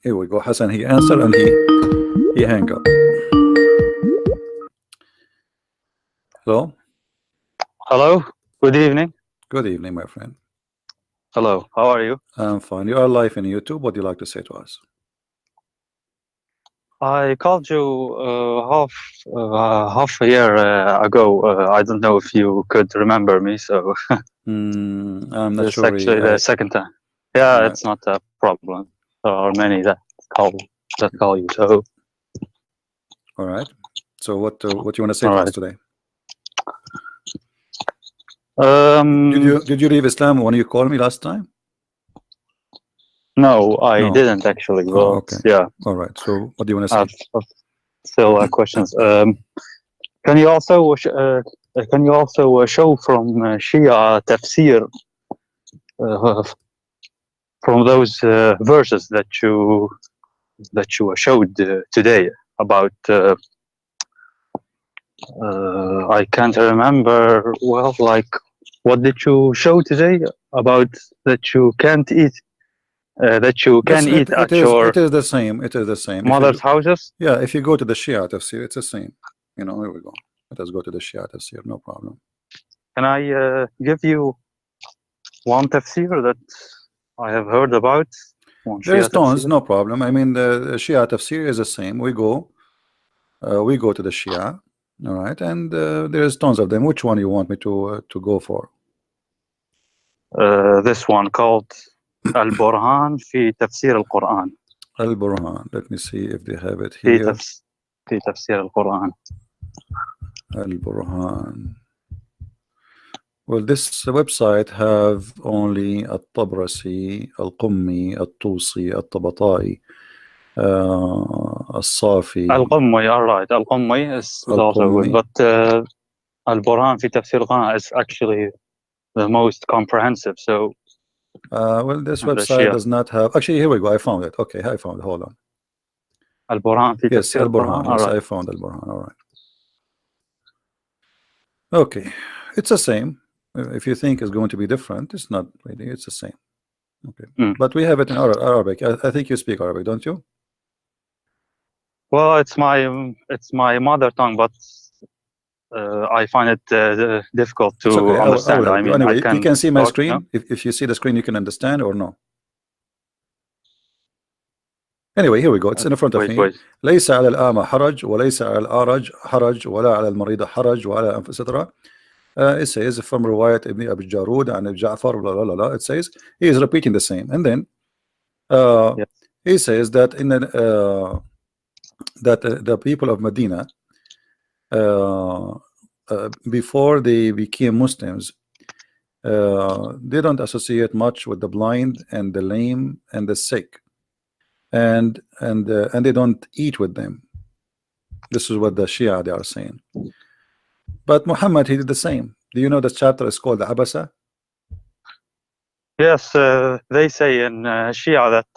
Here we go. Hassan, he answered and he hang up. Hello. Hello. Good evening. Good evening, my friend. Hello. How are you? I'm fine. You are live in YouTube. What do you like to say to us? I called you half a year ago. I don't know if you could remember me. So I'm not it's sure. actually the second time. Yeah, it's not a problem. There are many call you. So all right. So what you want to say all to right. us today? Did you leave Islam when you called me last time? No, I didn't actually. Oh, okay. Yeah. All right. So what do you want to say? Still questions. Can you also show from Shia tafsir from those verses that you showed today about? I can't remember well. Like, what did you show today about that you can't eat? That you can eat at your it is the same. It is the same. mother's houses. Yeah, if you go to the Shia tafsir, it's the same. You know, here we go. Let us go to the Shia tafsir. No problem. Can I give you one tafsir that I have heard about? There's tons, no problem. I mean, the Shia tafsir is the same. We go to the Shia, all right, and there's tons of them. Which one you want me to go for? This one called Al-Burhan fi Tafsir al-Quran. Al-Burhan. Let me see if they have it here. Fi Tafsir al-Quran. Al-Burhan. Well, this website have only Al-Tabrasi, Al-Qummi, Al-Tusi, Al-Tabatai, Al-Safi. Al-Qummi, all right. Al-Qummi is also good, but Al-Burhan fi Tafsir al-Quran is actually the most comprehensive. So, well, this website does not have. Actually, here we go. I found it. Okay, I found it. Hold on. Al-Burhan fi Yes, Tafsir Al-Burhan. Yes, right. I found Al-Burhan. All right. Okay, it's the same. If you think it's going to be different, it's not really. It's the same. Okay, but we have it in Arabic. I think you speak Arabic, don't you? Well, it's my mother tongue, but I find it difficult to understand. I mean, anyway, you can see my screen. No? If you see the screen, you can understand or no. Anyway, here we go. It's in front of me. ليس على الأعمى حرج وليس على الأعرج حرج ولا على المريض حرج ولا etc. It says from رواية ابن أبي الجارود عن جعفر blah, blah, blah, it says he is repeating the same, and then he says that in the people of Medina before they became Muslims they don't associate much with the blind and the lame and the sick, and they don't eat with them. This is what the Shia they are saying. But Muhammad, he did the same. Do you know the chapter is called Abasa? Yes, they say in Shia that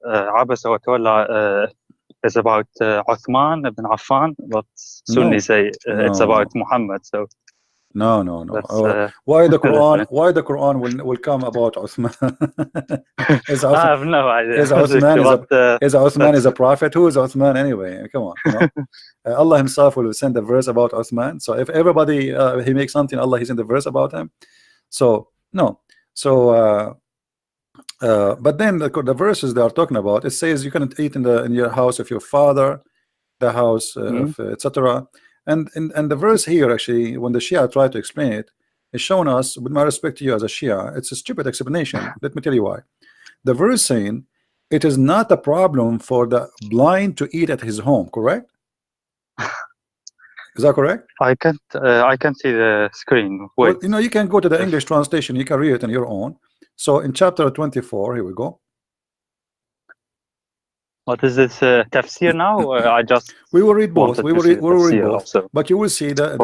Abasa wa Tawalla is about Uthman ibn Affan, but Sunni say it's about Muhammad. So no. Why the Quran? Why the Quran will come about Uthman? I have no idea. Is Uthman is a prophet? Who is Uthman anyway? Come on, you know? Allah Himself will send a verse about Uthman. So if everybody he makes something, Allah He's in the verse about him. So no. So but then the verses they are talking about, it says you cannot eat in your house of your father, the house of etc. And the verse here, actually, when the Shia try to explain it, is showing us, with my respect to you as a Shia, it's a stupid explanation. Let me tell you why. The verse saying it is not a problem for the blind to eat at his home, correct? Is that correct? I can't see the screen. Wait. Well, you know, you can go to the English translation, you can read it on your own. So in chapter 24, here we go. What is this tafsir now? I just we will read both. We will read both. Also. But you will see the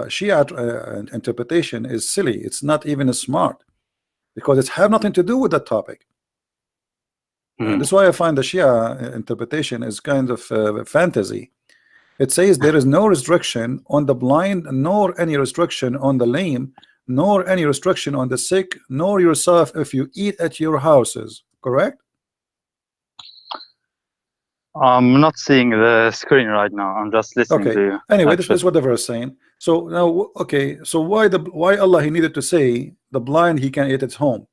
Shia interpretation is silly. It's not even smart because it have nothing to do with that topic. That's why I find the Shia interpretation is kind of fantasy. It says there is no restriction on the blind, nor any restriction on the lame, nor any restriction on the sick, nor yourself if you eat at your houses. Correct? I'm not seeing the screen right now. I'm just listening to you. Anyway, this is what the verse is saying. So now, so why Allah he needed to say the blind he can eat at home?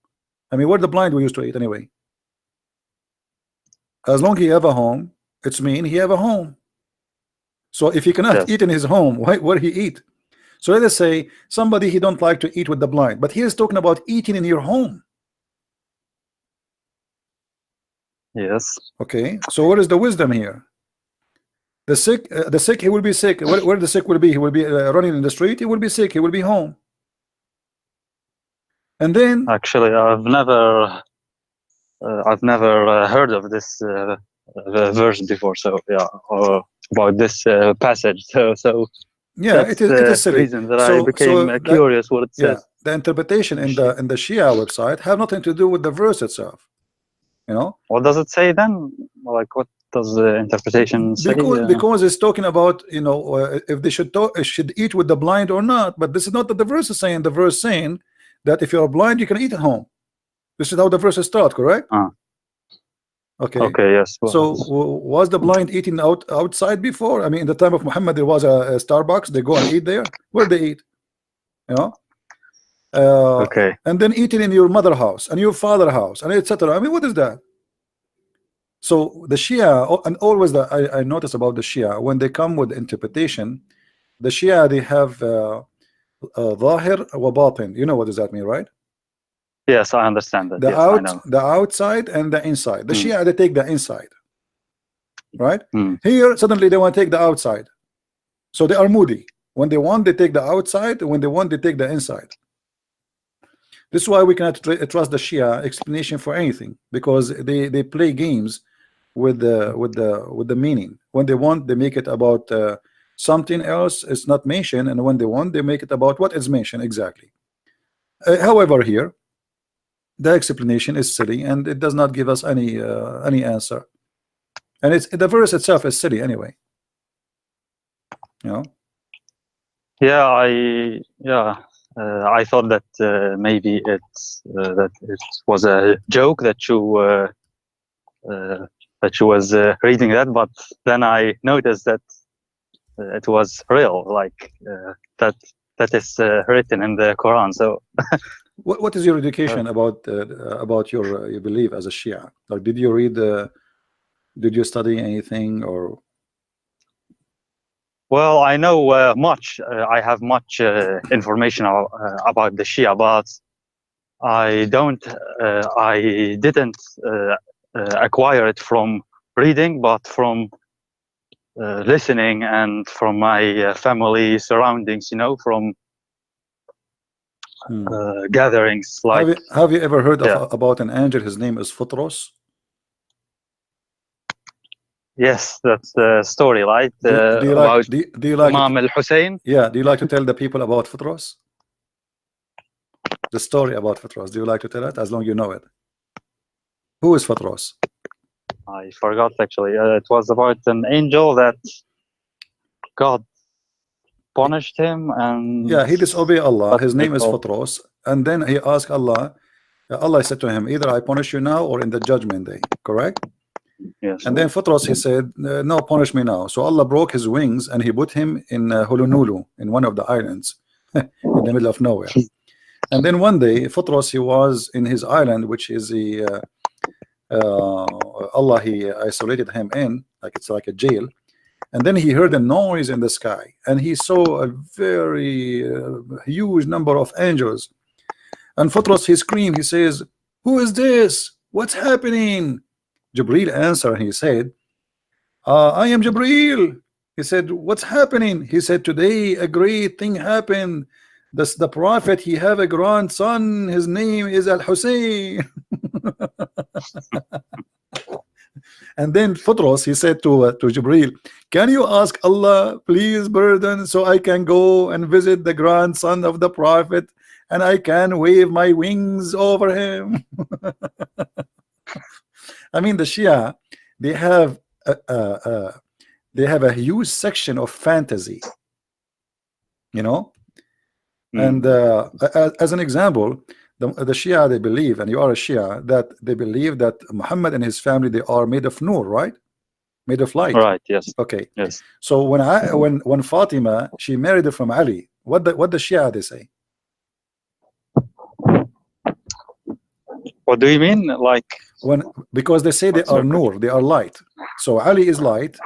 I mean, what the blind we used to eat anyway? As long as he have a home, it's mean he have a home. So if he cannot eat in his home, where he eat? So let us say somebody he don't like to eat with the blind, but he is talking about eating in your home. Yes. Okay. So what is the wisdom here? The sick, he will be sick. Where the sick will be? He will be running in the street. He will be sick. He will be home. And then, actually, I've never heard of this verse before. So yeah, or about this passage. So yeah, it is silly. Reason that I became curious what it says. The interpretation in the Shia website have nothing to do with the verse itself. You know. What does it say then? Like what does the interpretation say? Because it's talking about, you know, if they should eat with the blind or not. But this is not what the verse is saying. The verse saying that if you are blind, you can eat at home. This is how the verses start, correct? Okay. Okay. Yes. Well, so was the blind eating outside before? I mean, in the time of Muhammad, there was a Starbucks. They go and eat there. Where they eat? You know. Okay. And then eating in your mother house and your father house and etc. I mean, what is that? So the Shia, and always I notice about the Shia, when they come with interpretation, the Shia, they have Zahir wa Batin. You know what does that mean, right? Yes, I understand that. The outside and the inside. The Shia, they take the inside, right? Here, suddenly they want to take the outside. So they are moody. When they want, they take the outside. When they want, they take the inside. This is why we cannot trust the Shia explanation for anything, because they play games with the meaning. When they want, they make it about something else. It's not mentioned, and when they want, they make it about what is mentioned exactly. However, here the explanation is silly, and it does not give us any answer. And it's the verse itself is silly anyway. You know. Yeah, I thought that maybe it's that it was a joke that you was reading that, but then I noticed that it was real, like that is written in the Quran. So, what is your education about your belief as a Shia? Like, did you read? Did you study anything or? Well, I know much. I have much information about the Shia, but I didn't acquire it from reading, but from listening and from my family surroundings. You know, from gatherings. Like, have you ever heard about an angel? His name is Futros. Yes, that's the story, right? Do you like Imam al-Hussein? Yeah. Do you like to tell the people about Futros? The story about Futros. Do you like to tell it? As long as you know it. Who is Futros? I forgot actually. It was about an angel that God punished him, and he disobeyed Allah. His name is Futros, and then he asked Allah. Allah said to him, either I punish you now or in the judgment day. Correct? Yes. And then Futros, he said, no, punish me now. So Allah broke his wings and he put him in Hulunulu, in one of the islands in the middle of nowhere. And then one day Futros, he was in his island, which is the Allah he isolated him in, like it's like a jail. And then he heard a noise in the sky, and he saw a very huge number of angels. And Futros, he screamed, he says, who is this? What's happening? Jibreel answered, and he said, I am Jibreel. He said, what's happening? He said, today a great thing happened. The prophet, he have a grandson. His name is Al-Hussein. And then Futros, he said to Jibreel, can you ask Allah, please burden, so I can go and visit the grandson of the prophet, and I can wave my wings over him. I mean, the Shia, they have a huge section of fantasy, you know. And as an example, the Shia, they believe, and you are a Shia, that they believe that Muhammad and his family, they are made of nur, right? made of light. Right. Yes. Okay. Yes. So when Fatima, she married it from Ali, what the Shia they say? What do you mean? Like, because they say they are nur, they are light. So Ali is light,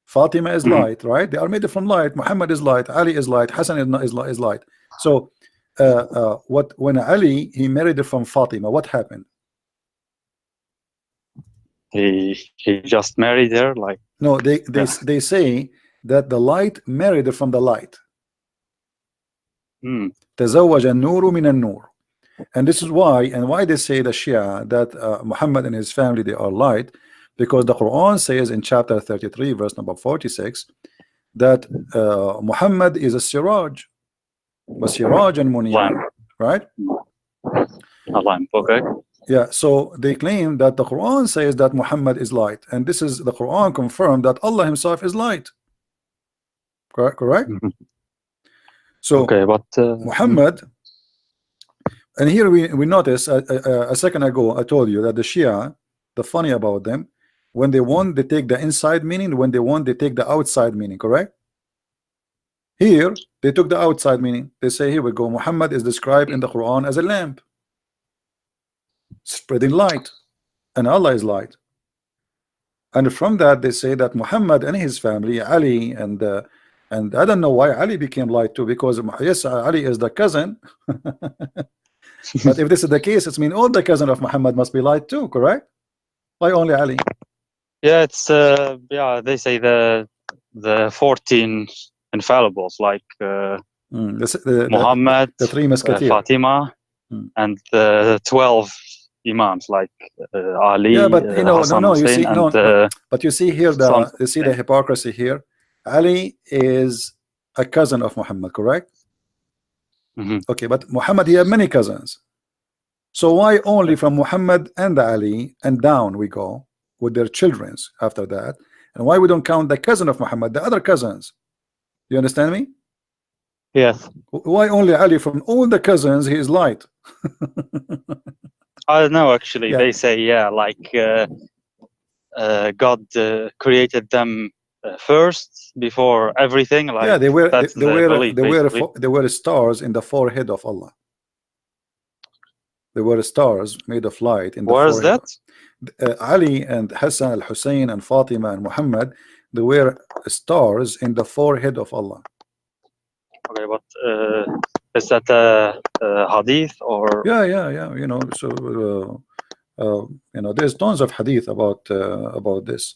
Fatima is light, right? They are made from light. Muhammad is light, Ali is light, Hassan is light. So when Ali he married it from Fatima, what happened? he just married her, like. No, they say that the light married it from the light. تزوج النور من النور. And this is why they say the Shia that Muhammad and his family they are light, because the Quran says in chapter 33 verse number 46 that Muhammad is a siraj, وسراجا منيرا, right? A lamp, okay. Yeah, so they claim that the Quran says that Muhammad is light, and this is the Quran confirmed that Allah himself is light. Correct? So okay, but Muhammad, and here we notice a second ago I told you that the Shia, the funny about them, when they want they take the inside meaning, when they want they take the outside meaning, correct? Here they took the outside meaning. They say, here we go, Muhammad is described in the Quran as a lamp spreading light, and Allah is light. And from that they say that Muhammad and his family, Ali, and I don't know why Ali became light too, because yes, Ali is the cousin. But if this is the case, it means all the cousin of Muhammad must be light too, correct? Why only Ali? Yeah, it's yeah, they say the 14 infallibles, like Muhammad, the three musketeers, Fatima, and the 12 imams, like Ali. Yeah, but you know, Hassan, no, you Hussein, see, and, no, but you see here you see the hypocrisy here. Ali is a cousin of Muhammad, correct? Okay, but Muhammad, he had many cousins. So why only from Muhammad and Ali and down we go with their childrens after that? And why we don't count the cousin of Muhammad, the other cousins? You understand me? Yes. Why only Ali? From all the cousins he is light. I don't know, actually. They say, yeah, like God created them first before everything. Like, yeah, they were they were stars in the forehead of Allah. There were stars made of light in the forehead. Where is that? Ali and Hassan al-Hussein and Fatima and Muhammad, they were stars in the forehead of Allah. Okay, but is that a hadith or? Yeah. You know, so you know, there's tons of hadith about this.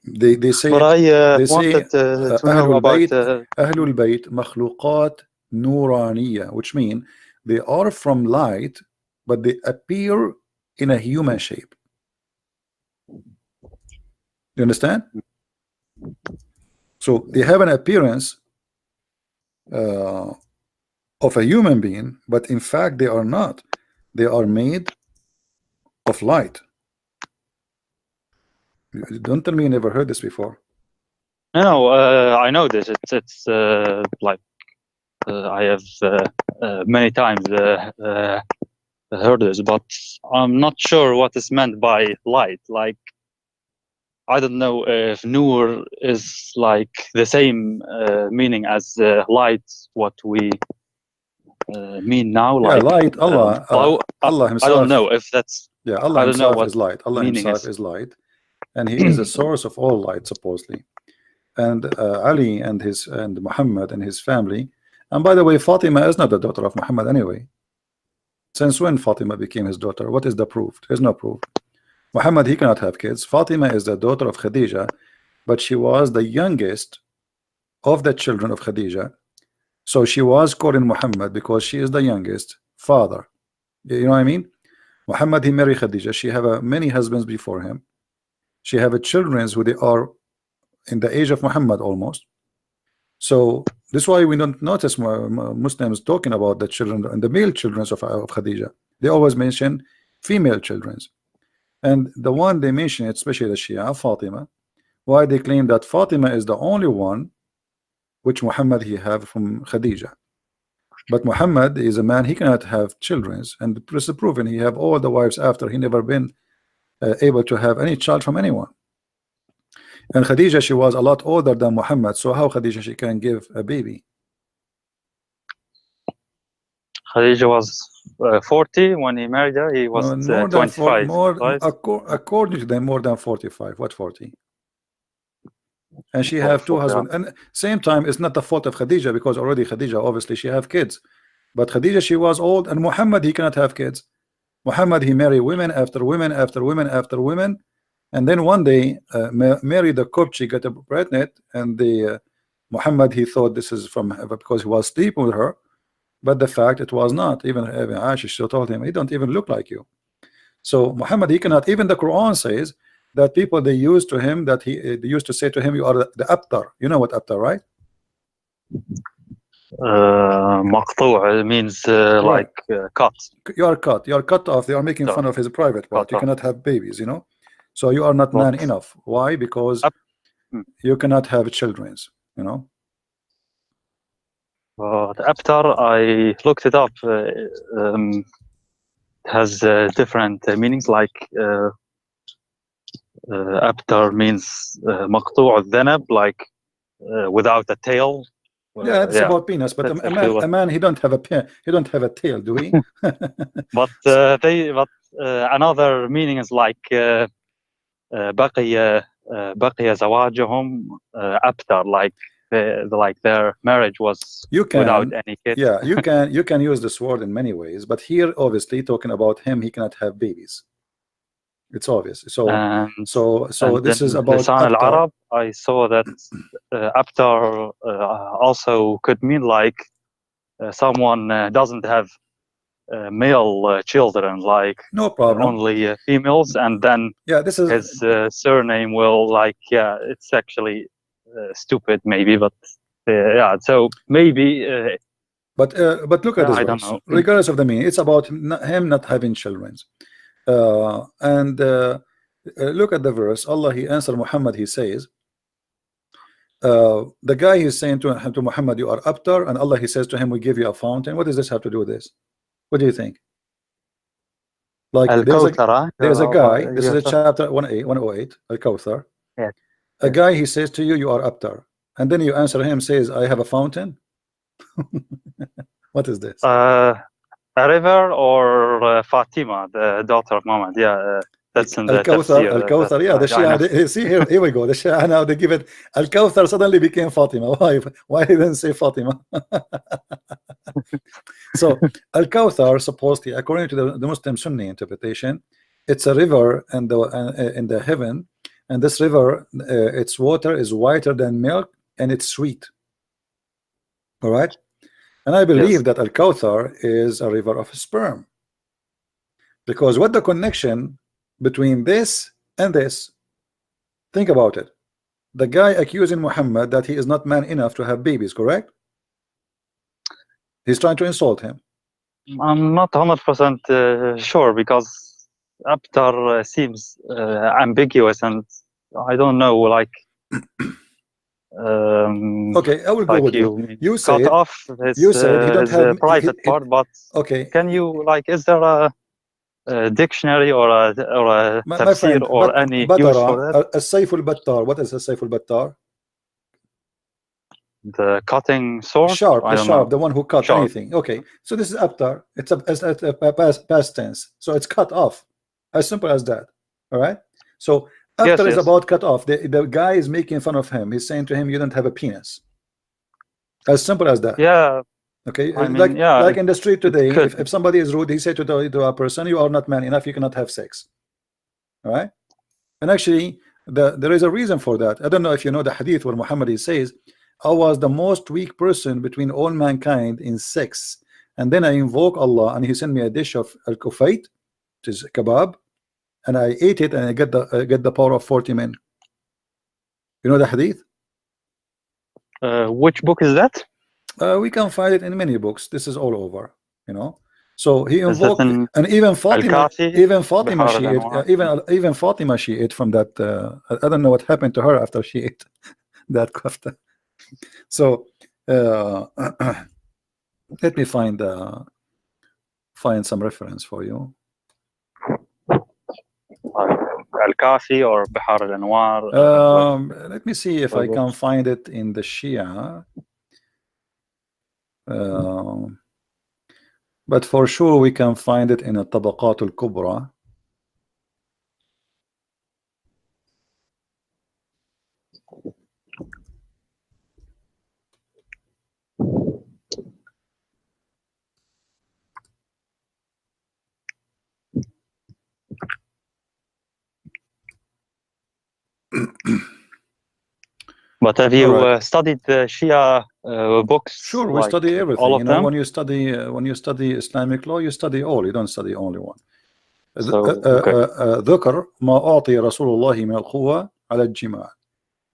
They say. But I wanted to know about Ahlul Bayt makhluqat nuraniya, which mean they are from light, but they appear in a human shape. You understand? So they have an appearance of a human being, but in fact they are not. They are made of light. Don't tell me you never heard this before. No, I know this. It's like I have many times heard this, but I'm not sure what is meant by light. Like, I don't know if nur is like the same meaning as light, what we mean now. Yeah, like light. Allah himself. I don't know if that's. Yeah, Allah himself is light. Allah himself is light, and He is the source of all light, supposedly. And Ali and Muhammad and his family. And by the way, Fatima is not the daughter of Muhammad anyway. Since when Fatima became his daughter? What is the proof? There's no proof. Muhammad, he cannot have kids. Fatima is the daughter of Khadija, but she was the youngest of the children of Khadija. So she was called Muhammad because she is the youngest father. You know what I mean? Muhammad, he married Khadija. She have many husbands before him. She have children who they are in the age of Muhammad almost. So this is why we don't notice Muslims talking about the children and the male children of Khadija. They always mention female children. And the one they mention, especially the Shia, Fatima, why they claim that Fatima is the only one which Muhammad he have from Khadija. But Muhammad is a man, he cannot have children, and this is proven. He have all the wives after. He never been able to have any child from anyone. And Khadija, she was a lot older than Muhammad, so how Khadija she can give a baby? Khadija was 40 when he married her. He was more than 25. Right? According to them, more than 45. What 40? And she Oh, have two 40. husbands. And same time, it's not the fault of Khadija, because already Khadija, obviously she have kids. But Khadija, she was old, and Muhammad, he cannot have kids. Muhammad, he married women after women after women after women, and then one day Mary the Copt, she got pregnant, and the Muhammad, he thought this is from her because he was sleeping with her, but the fact it was not. Even Aisha, she told him, he don't even look like you. So Muhammad, he cannot. Even the Quran says that people, they used to him, that they used to say to him, you are the abtar. You know what abtar, right? Maqtu' means Right. like cut. You are cut. You are cut off. They are making fun of his private part. You cannot have babies, you know. So you are not man enough. Why? Because you cannot have children, you know. The abtar, I looked it up. Has different meanings. Like abtar means maqtu' al-dhanab, like without a tail. Yeah, it's about penis, but a man, he don't have a tail, do we? But another meaning is like بقي زواجهم abtar, like their marriage was without any kids. Yeah, you can use this word in many ways, but here obviously talking about him, he cannot have babies. It's obvious. So this is about Lisan al-Arab. I saw that abtar also could mean like someone doesn't have male children, like no problem, only females, and then this is his surname will like it's actually stupid maybe, but yeah, so maybe but look at this I verse. don't know. Regardless of the meaning, it's about him not having children. Look at the verse. Allah, he answered Muhammad, he says the guy is saying to Muhammad, you are abtar, and Allah, he says to him, we give you a fountain. What does this have to do with this? What do you think? Like there's a guy, this is a chapter 108, Al-Kawthar. Yeah. A guy, he says to you, you are abtar, and then you answer him, says, I have a fountain. What is this? A river, or Fatima, the daughter of Muhammad. Yeah, that's in the Al-Kawthar. tafsir. Al-Kawthar, yeah, the Shia, see here we go. The Shia now, they give it, Al-Kawthar suddenly became Fatima. Why didn't say Fatima? So Al-Kawthar, supposedly, according to the Muslim Sunni interpretation, it's a river in the heaven, and this river, its water is whiter than milk, and it's sweet. All right, and I believe that Al-Kawthar is a river of sperm, because what the connection between this and this? Think about it. The guy accusing Muhammad that he is not man enough to have babies, correct? He's trying to insult him. I'm not 100% sure, because abtar seems ambiguous, and I don't know, like okay, I will go with you. You cut said off his, you said he don't have private part, but okay. Can you, like, is there a dictionary or a tafsir friend, or any use for that? السيف البتار. What is السيف البتار? The cutting sword? Sharp, the one who cut anything. Okay, so this is abtar. It's a past tense, so it's cut off. As simple as that. All right. So abtar is about cut off. The guy is making fun of him. He's saying to him, "You don't have a penis." As simple as that. Yeah. Okay. I mean, like in the street today, if somebody is rude, he said to a person, "You are not man enough. You cannot have sex." All right. And actually, there is a reason for that. I don't know if you know the hadith where Muhammad says, I was the most weak person between all mankind in sex, and then I invoke Allah, and He sent me a dish of al-kufayt, which is kebab, and I ate it, and I get the power of 40 men. You know the hadith? Which book is that? We can find it in many books. This is all over, you know. So he invoked, and even Fatima, she ate, even Fatima, she ate from that. I don't know what happened to her after she ate that kafta. So let me find some reference for you. Al-Kafi or Bihar al-Anwar? Let me see if I can find it in the Shia. But for sure we can find it in a Tabaqat al-Kubra. But have you studied the Shia books? Sure, we study everything. All of them? When you study Islamic law, you study all. You don't study only one. ذكر ما أعطي رسول الله من القوة على الجماع,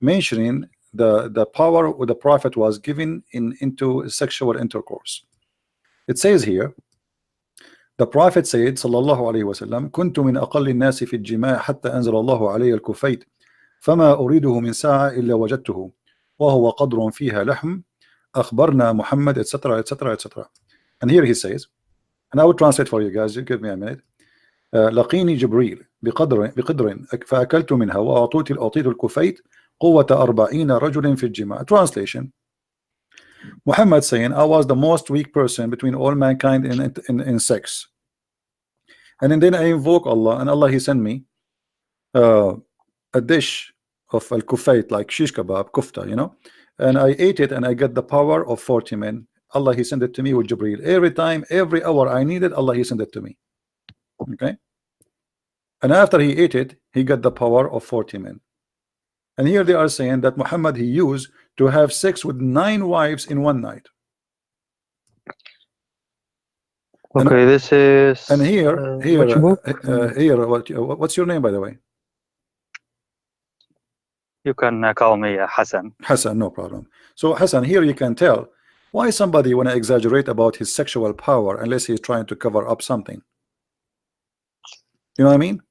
mentioning the power the Prophet was given into sexual intercourse. It says here, the Prophet said صلى الله عليه وسلم كنت من أقل الناس في الجماع حتى أنزل الله علي الكفيت فما أريده من ساعة إلا وجدته وهو قدر فيها لحم أخبرنا محمد etc etc etc. And here he says, and I will translate for you guys, give me a minute. لقيني جبريل بقدر فأكلت منها وأعطيت الكفيت قوة 40 رجل في الجماع. Translation: Muhammad saying, I was the most weak person between all mankind in sex, and then I invoke Allah, and Allah he sent me a dish of al-kufayt, like shish kebab, kufta, and I ate it and I got the power of 40 men. Allah he sent it to me with Jibreel. Every time, every hour I needed, Allah he sent it to me. Okay, and after he ate it, he got the power of 40 men. And here they are saying that Muhammad he used to have sex with 9 wives in one night. Okay, and, this is. And here, which book? Here, what's your name, by the way? You can call me Hassan. Hassan, no problem. So Hassan, here you can tell why somebody want to exaggerate about his sexual power unless he's trying to cover up something. You know what I mean?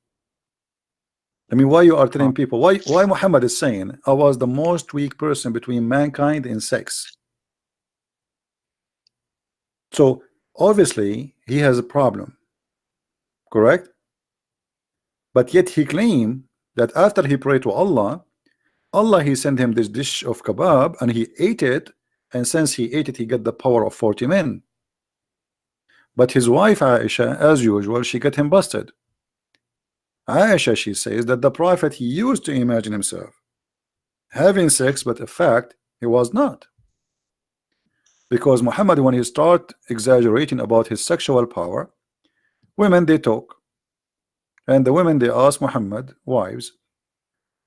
Why you are telling people, why Muhammad is saying, I was the most weak person between mankind in sex. So obviously he has a problem, correct? But yet he claimed that after he prayed to Allah, Allah he sent him this dish of kebab and he ate it, and since he ate it, he got the power of 40 men. But his wife Aisha, as usual, she got him busted. Aisha, she says that the Prophet he used to imagine himself having sex, but in fact he was not, because Muhammad, when he start exaggerating about his sexual power, women they talk, and the women they ask Muhammad, wives,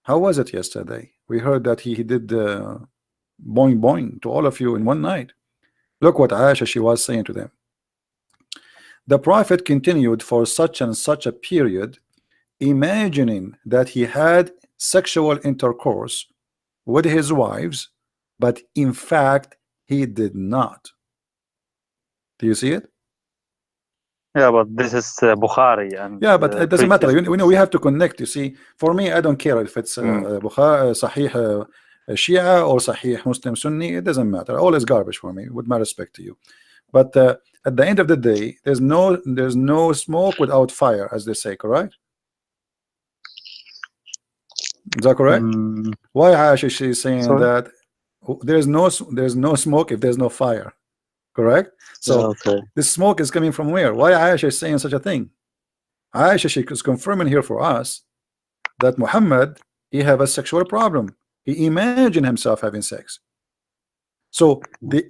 how was it yesterday? We heard that he did boing boing to all of you in one night. Look what Aisha she was saying to them. The Prophet continued for such and such a period, imagining that he had sexual intercourse with his wives, but in fact he did not. Do you see it? Yeah, but this is Bukhari, and yeah, but it doesn't matter. We have to connect. You see, for me, I don't care if it's Bukhari, Sahih Shia or Sahih Muslim Sunni. It doesn't matter. All is garbage for me, with my respect to you. But at the end of the day, there's no smoke without fire, as they say. Correct? Is that correct? Why Aisha she's saying that there's no smoke if there's no fire? Correct? So this smoke is coming from where? Why Aisha is saying such a thing? Aisha she is confirming here for us that Muhammad he have a sexual problem. He imagined himself having sex. So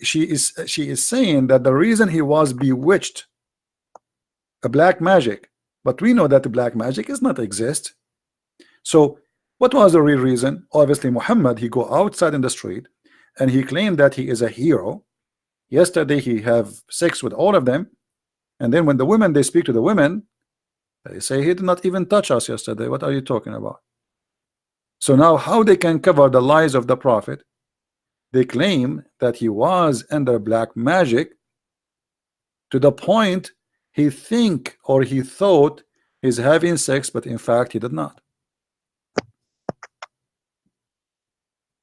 she is saying that the reason he was bewitched, a black magic, but we know that the black magic does not exist. So what was the real reason? Obviously Muhammad he go outside in the street and he claimed that he is a hero. Yesterday he have sex with all of them, and then when the women they speak to the women, they say he did not even touch us yesterday. What are you talking about? So now how they can cover the lies of the Prophet? They claim that he was under black magic to the point he think or he thought he's having sex, but in fact he did not.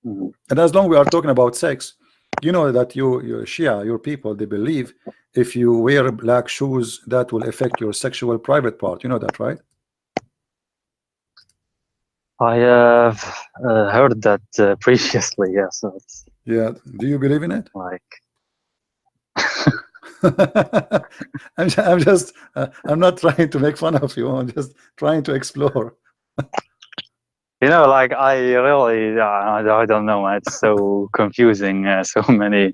And as long we are talking about sex, you know that your Shia, your people, they believe if you wear black shoes that will affect your sexual private part. You know that, right? I have heard that previously. Yeah, so it's Yeah. Do you believe in it? like I'm not trying to make fun of you. I'm just trying to explore. like I really I don't know. It's so confusing. So many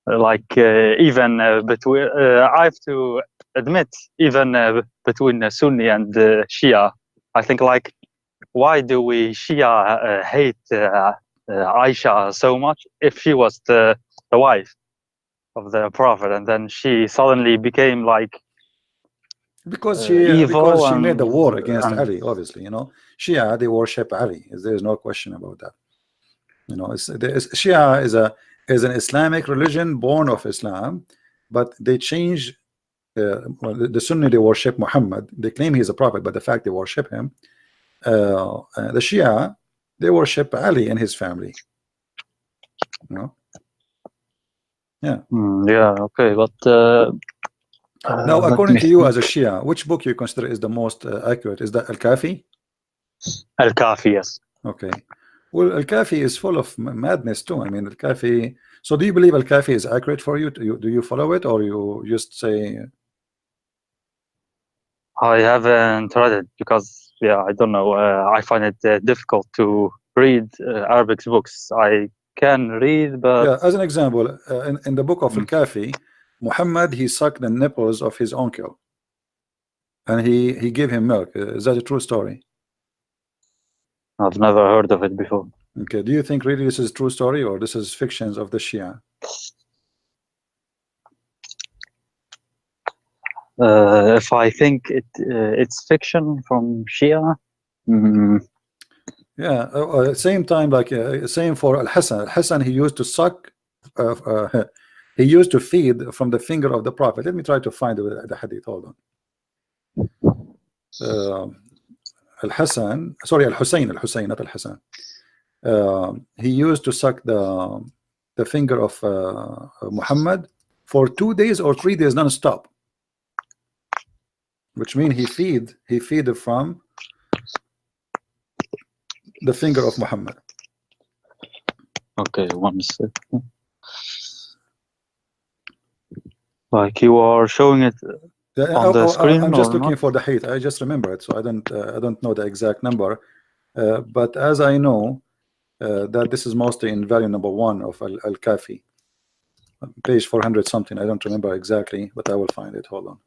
even between I have to admit even between Sunni and Shia. I think like why do we Shia hate Aisha so much if she was the wife of the prophet and then she suddenly became like Because evil she made the war against and Ali, obviously, Shia, they worship Ali. There's no question about that. Shia is an Islamic religion born of Islam, but they change. Well, the Sunni, they worship Muhammad. They claim he's a prophet, but the fact they worship him. The Shia, they worship Ali and his family. Yeah. yeah, okay, but Now, let according me to you think. as a Shia, which book you consider is the most accurate? Is that Al-Kafi? Al-Kafi, yes. Okay. Well, Al-Kafi is full of madness too. I mean, Al-Kafi. So, do you believe Al-Kafi is accurate for you? Do you follow it, or you just say? I haven't read it because I don't know. I find it difficult to read Arabic books. I can read, but Yeah. As an example, in the book of mm, Al-Kafi, Muhammad, he sucked the nipples of his uncle, and he gave him milk. Is that a true story? I've never heard of it before. Okay. Do you think really this is a true story, or this is fictions of the Shia? If I think it's fiction from Shia, mm, Yeah. Same time, like same for Al-Hasan. Al-Hasan, he used to suck. He used to feed from the finger of the prophet. Let me try to find the hadith. Hold on. Al-Hasan, sorry, Al-Hussein, not Al-Hasan. He used to suck the finger of Muhammad for 2 days or 3 days non-stop, which means he feed from the finger of Muhammad. okay, 1 second. Like you are showing it on the screen, I'm just or looking not? for the height. I just remember it, so I don't know the exact number. But as I know that this is mostly in value number 1 of Al-Kafi, page 400 something. I don't remember exactly, but I will find it. Hold on.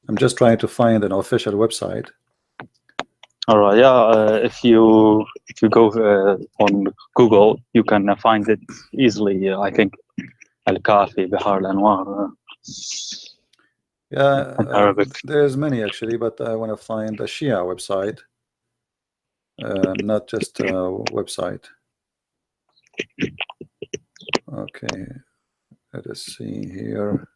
I'm just trying to find an official website. All right, yeah. If you go on Google, you can find it easily. I think Al-Kafi, Bihar al-Anwar. Yeah, In Arabic. there's many actually, but I want to find a Shia website, not just a website. Okay, let us see here.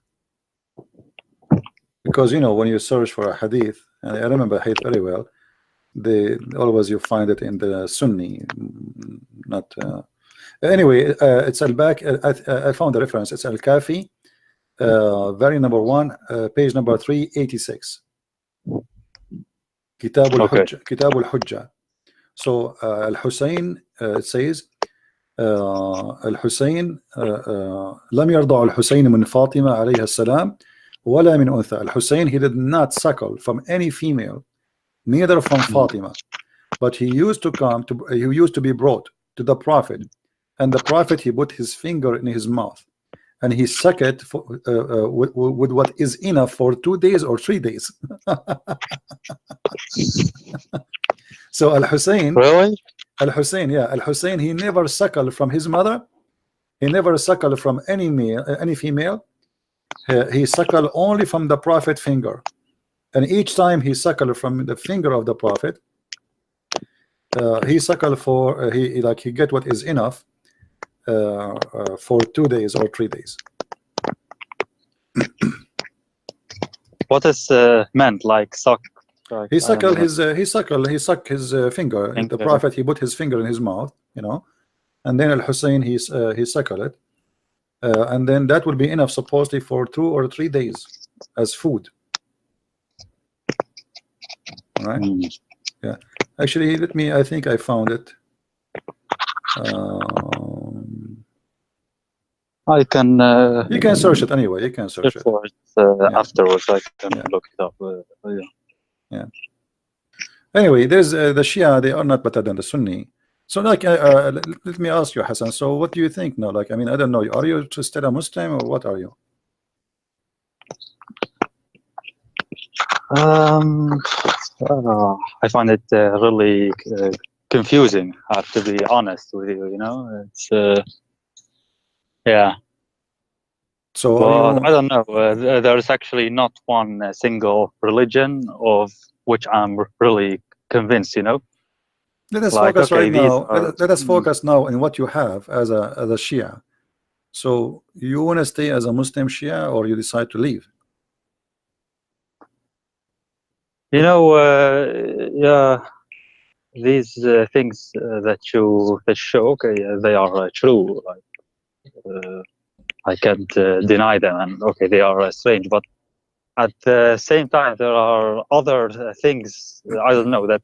Because when you search for a hadith, and I remember hadith very well, always you find it in the Sunni, not. Anyway, it's al-Bak. I found the reference. It's Al-Kafi, very number 1, page number 386. Kitab al-Hujja. Kitab al-Hujja. So Al-Hussein, it says الحسين لم يرضع الحسين من فاطمة عليها السلام ولا من أنثى. Al-Hussein, he did not suckle from any female, neither from Fatima, but he used to be brought to the prophet, and the prophet, he put his finger in his mouth and he sucked it with what is enough for 2 days or 3 days. So Al-Hussein, Really? yeah, Al-Hussein, he never suckled from his mother. He never suckled from any female. He suckled only from the prophet finger, and each time he suckled from the finger of the prophet, he suckled for he get what is enough for 2 days or 3 days. what is meant like suck? Like, He I don't sucked know. his finger. The Finger. Prophet, he put his finger in his mouth, and then Al Hussein, he suckled it, and then that will be enough supposedly for 2 or 3 days as food. All right. Yeah. Actually, I think I found it. I can. You can search it anyway. You can search it. For it afterwards. I can look it up. Yeah. Anyway, there's the Shia. They are not better than the Sunni. So, like, let me ask you, Hassan. So, what do you think now? Like, I mean, I don't know. Are you still a Muslim or what are you? I find it really confusing. I have to be honest with you. It's yeah. So, but I don't know. There's actually not one single religion of which I'm really convinced. Let us focus right now. Let us focus now on what you have as a Shia. So, you want to stay as a Muslim Shia, or you decide to leave? Yeah, these things that you show, okay, they are true. Like, I can't deny them, and okay, they are strange. But at the same time, there are other things. I don't know that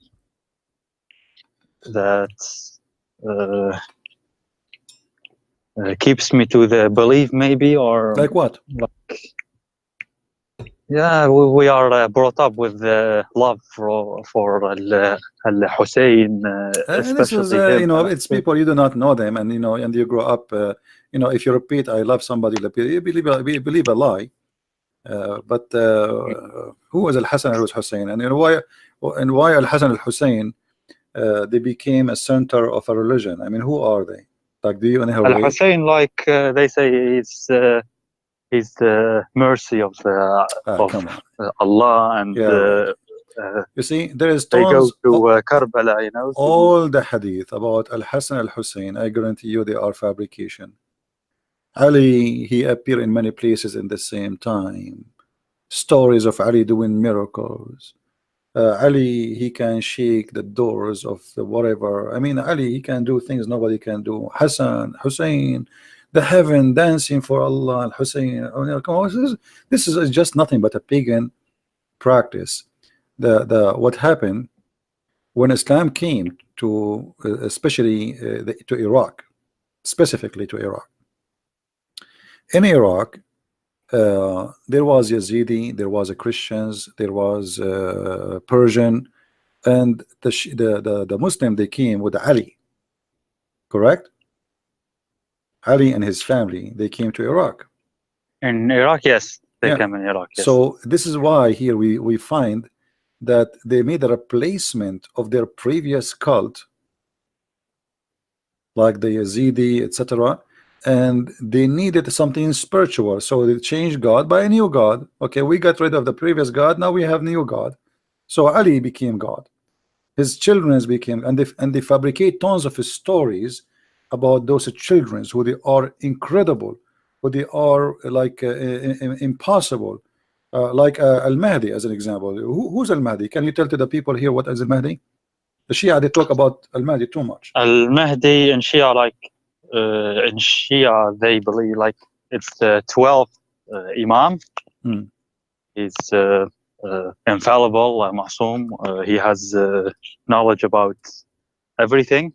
keeps me to the belief, maybe, or like what? Yeah, we are brought up with love for Al Hussein, and this is it's people you do not know them, and and you grow up. If you repeat "I love somebody," you believe a lie. But who was Al Hassan al Hussein, and why Al Hassan al Hussein they became a center of a religion? I mean, who are they? Like, do you know Al Hussein, like they say, he's the mercy of Allah, and you see, there is they go to Karbala, all the hadith about Al Hassan al Hussein. I guarantee you, they are fabrication. Ali, he appeared in many places in the same time. Stories of Ali doing miracles. Ali, he can shake the doors of the whatever. I mean, Ali, he can do things nobody can do. Hassan, Hussein, the heaven dancing for Allah, Al Hussein. This is just nothing but a pagan practice. What happened when Islam came to, especially to Iraq, specifically to Iraq. In Iraq, there was Yazidi, there was a Christians, there was Persian, and the Muslim, they came with Ali, correct? Ali and his family, they came to Iraq. In Iraq, yes, they came in Iraq. Yes. So this is why here we find that they made a replacement of their previous cult, like the Yazidi, etc. And they needed something spiritual, so they changed God by a new God. Okay, we got rid of the previous God, now we have new God. So Ali became God, his children became, and they fabricate tons of stories about those children, who they are incredible, who they are like impossible, like Al-Mahdi as an example. Who's Al-Mahdi? Can you tell to the people here what is Al-Mahdi? The Shia, they talk about Al-Mahdi too much. Al-Mahdi in Shia, like in Shia, they believe like it's the 12th Imam. He's infallible, Ma'soom. He has knowledge about everything.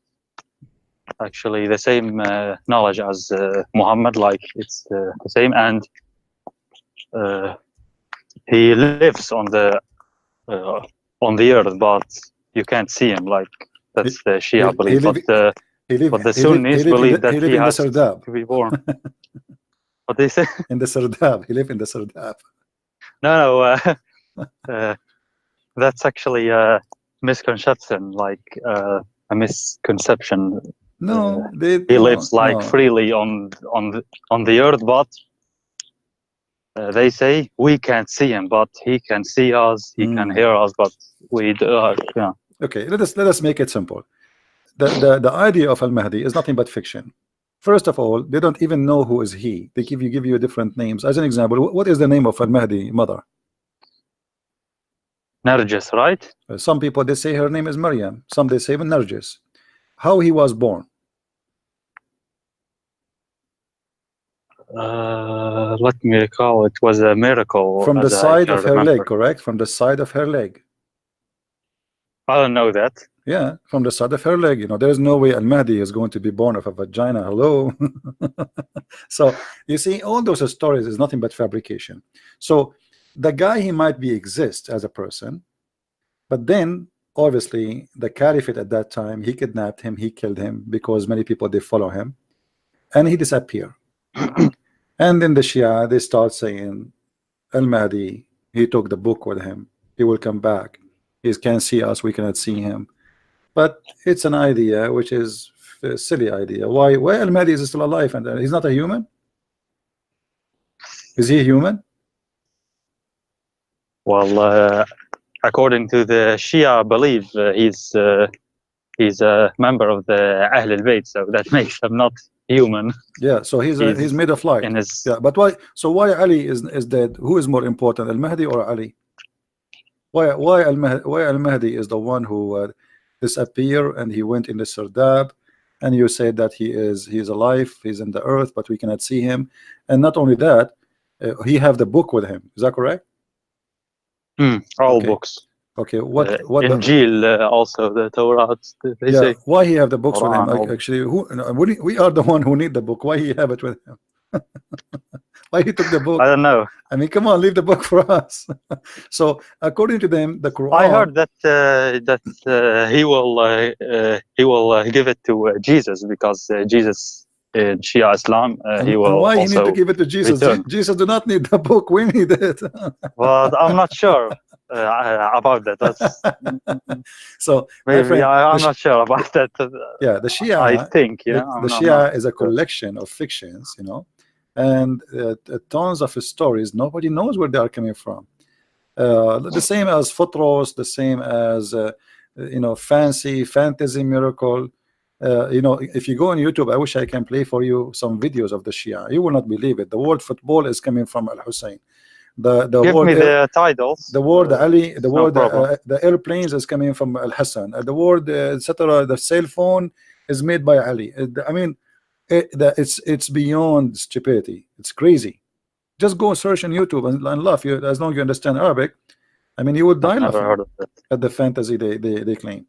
Actually, the same knowledge as Muhammad, like it's the same, and he lives on the earth, but you can't see him. Like that's the Shia belief. But the Sunnis believe that he has to be born. What they say? In the Sardab. He lived in the Sardab. No, that's actually a misconception, like a misconception. No, he lives like freely on the earth, but they say we can't see him, but he can see us. He can hear us, but we yeah. Okay, let us make it simple. The idea of Al-Mahdi is nothing but fiction. First of all, they don't even know who is he. They give you different names. As an example, what is the name of Al-Mahdi mother? Nargis, right? Some people they say her name is Maryam. Some they say Nargis. How he was born? Let me recall. It was a miracle, From the as I side can of her remember. leg, correct? From the side of her leg. I don't know that. Yeah, from the side of her leg. You know, there's no way Al-Mahdi is going to be born of a vagina. Hello. So you see, all those stories is nothing but fabrication. So the guy, he might be exist as a person, but then obviously the caliphate at that time, he kidnapped him, he killed him, because many people they follow him, and he disappeared. And then the Shia, they start saying Al-Mahdi, he took the book with him, he will come back, he can't see us, we cannot see him. But it's an idea which is a silly idea. Why Al-Mahdi is still alive and he's not a human? Is he human? Well, according to the Shia belief, he's a member of the Ahl al-Bayt, so that makes him not human. Yeah, so he's made of light. In his... Yeah, but why? So why Ali is dead? Who is more important, Al-Mahdi or Ali? Why Al-Mahdi is the one who disappeared and he went in the Sardab, and you say that he's alive, he's in the earth, but we cannot see him. And not only that, he have the book with him. Is that correct? All okay. Books. Okay, what Injil, also the Torah. They say. Why he have the books Quran, with him? Actually, we are the one who need the book. Why he have it with him? Why he took the book? I don't know. I mean, come on, leave the book for us. So according to them, the Quran. I heard that he will give it to Jesus, because Jesus in Shia Islam he will. And why also he need to give it to Jesus? Jesus do not need the book. We need it. Well, I'm not sure about that. That's so maybe friend, I'm not sure about that. Yeah, the Shia. I think the Shia is a collection of fictions, you know, and tons of stories. Nobody knows where they are coming from. The same as Futros, the same as fantasy miracle. If you go on YouTube, I wish I can play for you some videos of the Shia. You will not believe it. The word football is coming from Al-Hussein. Give word me the titles. The word Ali, the word no the airplanes is coming from Al-Hassan. The word etc. The cell phone is made by Ali. I mean, it's beyond stupidity. It's crazy. Just go search on YouTube and laugh. As long as you understand Arabic, I mean, you would die laughing at the fantasy they claim.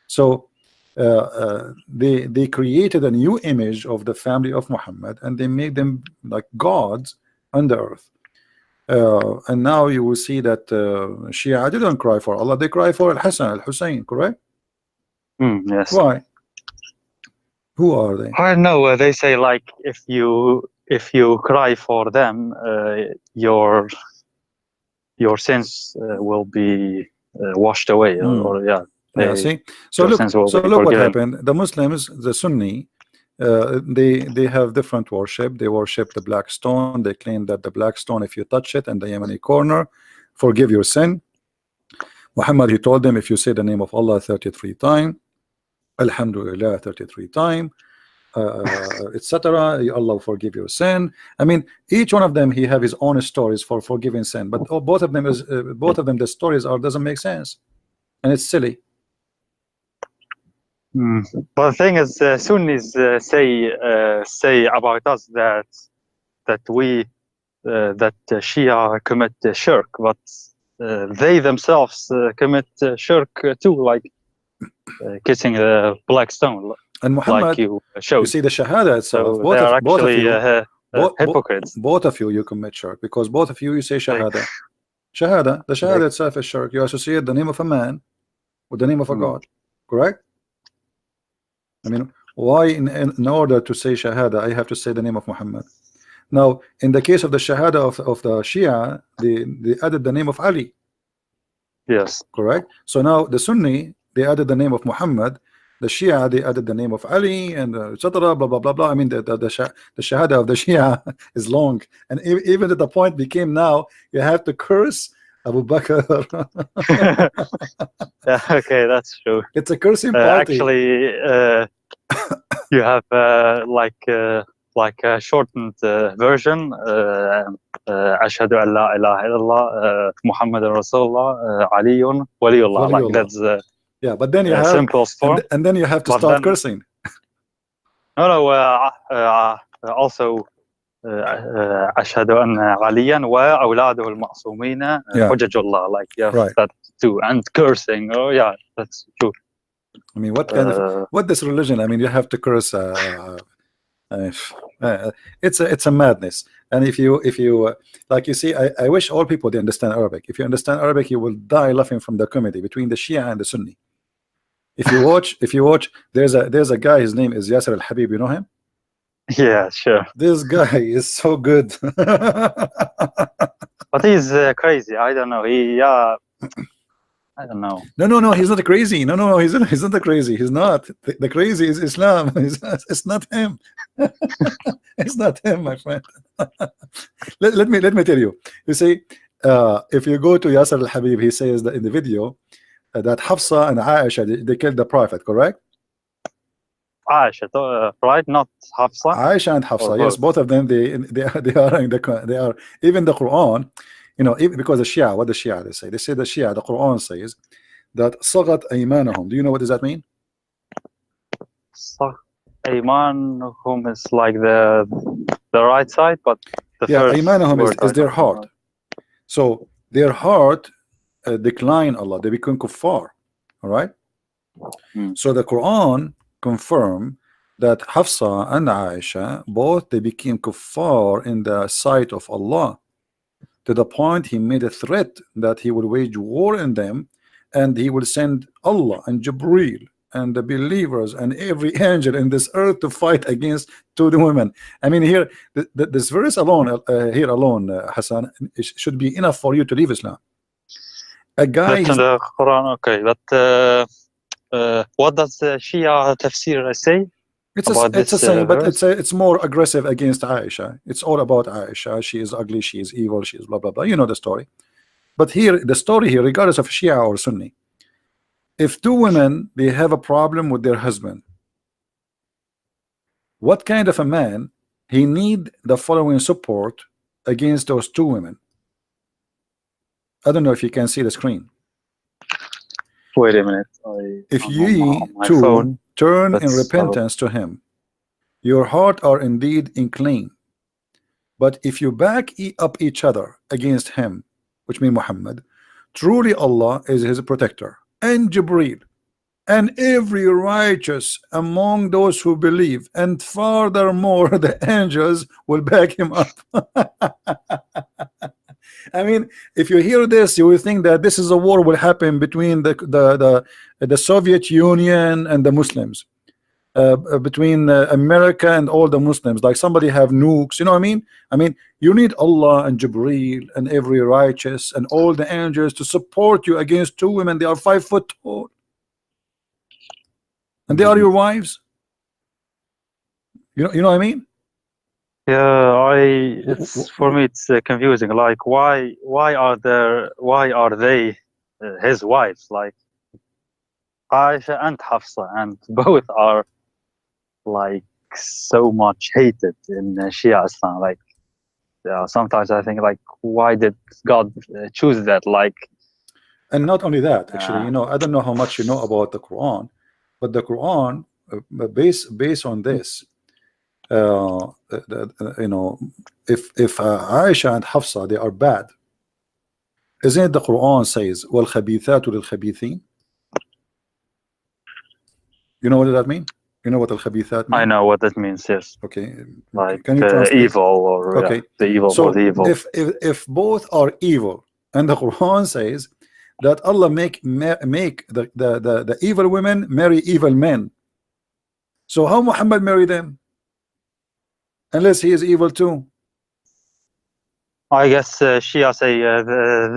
So they created a new image of the family of Muhammad, and they made them like gods on the earth. And now you will see that Shia didn't cry for Allah, they cry for Al-Hassan, Al-Hussein, correct? Yes. Why? Who are they? I don't know. They say, like, if you cry for them, your sins will be washed away, or yeah. See, so look what happened. The Muslims, the Sunni, they have different worship. They worship the black stone. They claim that the black stone, if you touch it in the Yemeni corner, forgive your sin. Muhammad, he told them, if you say the name of Allah 33 times, Alhamdulillah 33 times, etc., Allah will forgive your sin. I mean, each one of them, he have his own stories for forgiving sin, but both of them the stories doesn't make sense, and it's silly. But the thing is, Sunnis say about us that Shia commit shirk, but they themselves commit shirk too, like kissing the black stone. And Muhammad, like you showed. You see the Shahada itself. So both they are actually hypocrites. Both of you commit shirk, because both of you say Shahada. Shahada, the Shahada itself is shirk. You associate the name of a man with the name of a God, correct? I mean, why in order to say Shahada, I have to say the name of Muhammad? Now, in the case of the Shahada of the Shia, they added the name of Ali. Yes. Correct? So now the Sunni, they added the name of Muhammad. The Shia, they added the name of Ali, and etc. Blah blah blah blah. I mean, the Shahada of the Shia is long, and even to the point became now you have to curse Abu Bakr. Yeah, okay, that's true. It's a cursing party. Actually, you have like a shortened version. Ashhadu an la ilaha illallah, Muhammadan Rasulullah, Aliyun Waliyullah. Like that's yeah, but then you have simplest form. And then you have to But start then- cursing. No, also أشهد أن عليا وأولاده المعصومين حجج الله. Like you have that too, and cursing. Oh yeah, that's true. I mean, what kind of what this religion? I mean, you have to curse. It's a madness. And if you like, you see, I wish all people they understand Arabic. If you understand Arabic, you will die laughing from the comedy between the Shia and the Sunni. If you watch, there's a guy. His name is Yasser al-Habib. You know him? Yeah, sure. This guy is so good. But he's crazy. I don't know. I don't know. No, he's not crazy. No, he's not crazy. He's not. The crazy is Islam. It's not him. It's not him, my friend. let me tell you. You see, if you go to Yasser al-Habib, he says that in the video that Hafsa and Aisha they killed the Prophet, correct? Aisha, right? Not Hafsa. Aisha and Hafsa, yes, both of them. They are even the Quran. You know, even because the Shia, what the Shia they say the Shia, the Quran says that sagat aymanahum. Do you know what does that mean? Aymanahum is like the right side, but the first aymanahum is their heart. So their heart decline Allah, they become kuffar. All right. So the Quran confirm that Hafsa and Aisha both they became kuffar in the sight of Allah, to the point he made a threat that he will wage war in them, and he will send Allah and Jibreel and the believers and every angel in this earth to fight against the women. I mean, here this verse alone, Hassan, should be enough for you to leave Islam. A guy in the Quran, okay, but what does the Shia tafsir say? It's the same, but it's more aggressive against Aisha. It's all about Aisha. She is ugly, she is evil, she is blah blah blah. You know the story. But here, the story here, regardless of Shia or Sunni, if two women they have a problem with their husband, what kind of a man he need the following support against those two women? I don't know if you can see the screen. Wait a minute. If ye two turn in repentance to him, your heart are indeed inclined. But if you back up each other against him, which means Muhammad, truly Allah is his protector, and Jibreel, and every righteous among those who believe, and furthermore the angels will back him up. I mean, if you hear this, you will think that this is a war will happen between the Soviet Union and the Muslims, between America and all the Muslims. Like somebody have nukes, you know what I mean? I mean, you need Allah and Jibreel and every righteous and all the angels to support you against two women. They are 5 foot tall, and they are your wives. You know what I mean? Yeah, it's for me it's confusing. Like why are they his wives? Like Aisha and Hafsa, and both are like so much hated in Shia Islam. Like sometimes I think like why did God choose that? Like, and not only that, actually, you know, I don't know how much you know about the Quran, but the Quran based on this. You know, if Aisha and Hafsa they are bad, isn't it the Quran says wal khabithatu lil khabithin? You know what that mean? You know what al khabithat mean? I know what that means, yes. Okay, like can you translate? Evil or okay, the evil so or the evil. If both are evil, and the Quran says that Allah make the evil women marry evil men, so how Muhammad marry them? Unless he is evil too. I guess Shia say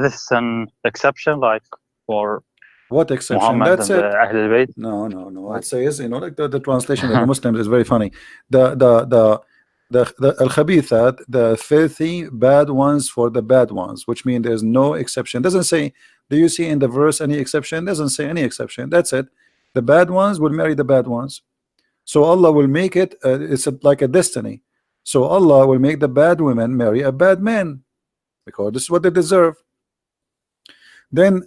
this is an exception, like for what exception? Muhammad That's and it. Ahl al-Bayt. No. It says, you know, like the translation of the Muslims is very funny. The al-khabithat, the filthy bad ones for the bad ones, which means there's no exception. Doesn't say. Do you see in the verse any exception? Doesn't say any exception. That's it. The bad ones will marry the bad ones. So Allah will make it. It's like a destiny So Allah will make the bad women marry a bad man because this is what they deserve. Then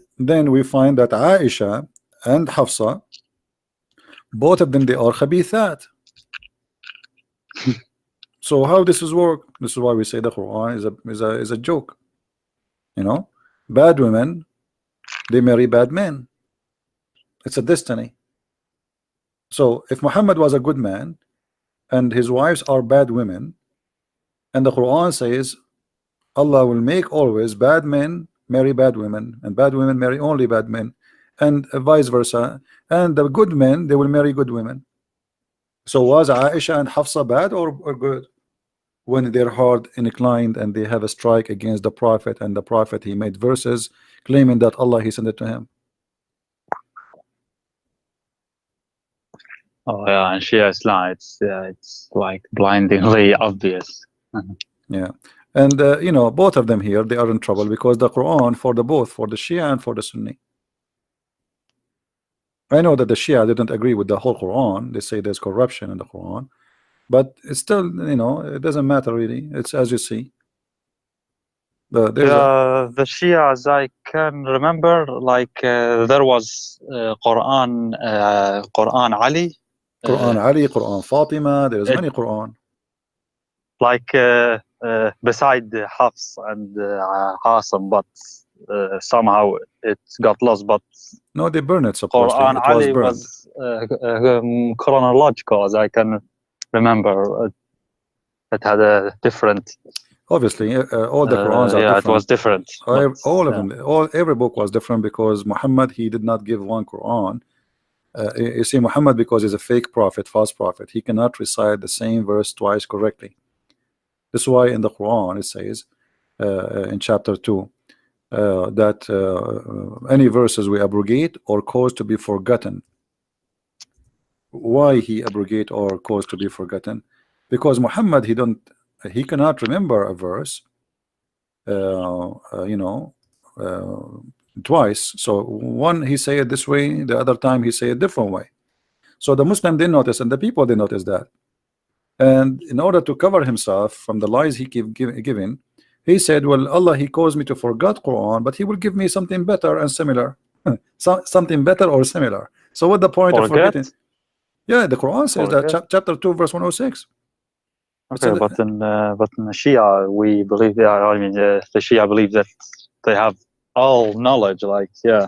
we find that Aisha and Hafsa, both of them, they are khabithat. So how this is work? This is why we say the Quran is a joke. You know, bad women, they marry bad men. It's a destiny. So if Muhammad was a good man and his wives are bad women, and the Quran says Allah will make always bad men marry bad women, and bad women marry only bad men, and vice versa, and the good men, they will marry good women. So was Aisha and Hafsa bad or good when their heart inclined and they have a strike against the Prophet, and the Prophet, he made verses claiming that Allah, he sent it to him? Oh yeah, and Shia Islam, it's like blindingly obvious. Yeah. And you know, both of them here, they are in trouble because the Quran, for the both, for the Shia and for the Sunni. I know that the Shia didn't agree with the whole Quran. They say there's corruption in the Quran, but it's still, you know, it doesn't matter really. It's as you see. The Shias, I can remember, like there was Quran Ali, Quran Ali, Quran Fatima. There's many Quran. Like beside Hafs and Qasim, but somehow it got lost. But no, they burned it supposedly. Quran It Ali was chronological, as I can remember. It had a different. Obviously, all the Qurans are yeah, different. it was different. All of them, every book was different because Muhammad, he did not give one Quran. You see, Muhammad, because he's a fake prophet, false prophet, he cannot recite the same verse twice correctly. This is why in the Quran it says in chapter 2 that any verses we abrogate or cause to be forgotten. Why he abrogate or cause to be forgotten? Because Muhammad, he cannot remember a verse you know, twice. So one he say it this way, the other time he say a different way. So the Muslim didn't notice, and the people didn't notice that. And in order to cover himself from the lies he keep giving, he said, well, Allah, he caused me to forget Quran, but he will give me something better and similar. Something better or similar. So what the point of forgetting? Yeah, the Quran says that chapter 2 verse 106. Okay, but in the Shia, we believe that. I mean, the Shia believe that they have all knowledge. Like, yeah.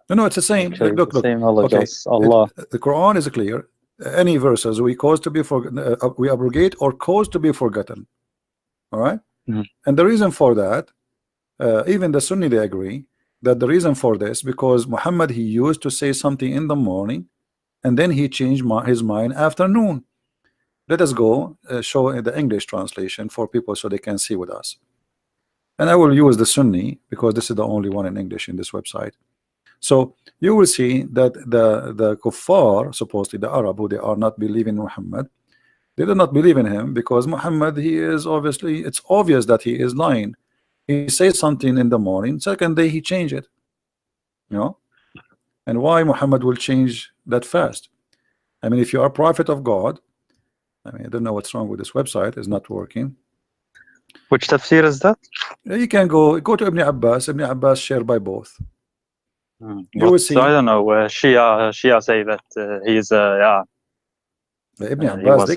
No, it's the same. Actually, look. Same knowledge Okay, as Allah. The Quran is clear. Any verses we cause to be we abrogate or cause to be forgotten. All right. And the reason for that, even the Sunni, they agree that the reason for this, because Muhammad, he used to say something in the morning, and then he changed his mind afternoon. Let us go show in the English translation for people so they can see with us. And I will use the Sunni because this is the only one in English in this website. So you will see that the kuffar, supposedly the Arab, who they are not believing Muhammad, they do not believe in him because Muhammad, he is obviously, it's obvious that he is lying. He says something in the morning, second day he changed it, you know. And why Muhammad will change that fast? I mean, if you are a prophet of God, I mean, I don't know what's wrong with this website, it's not working. Which tafsir is that? You can go to Ibn Abbas shared by both. You will see. I don't know. Shia say that he's yeah. Ibn Abbas,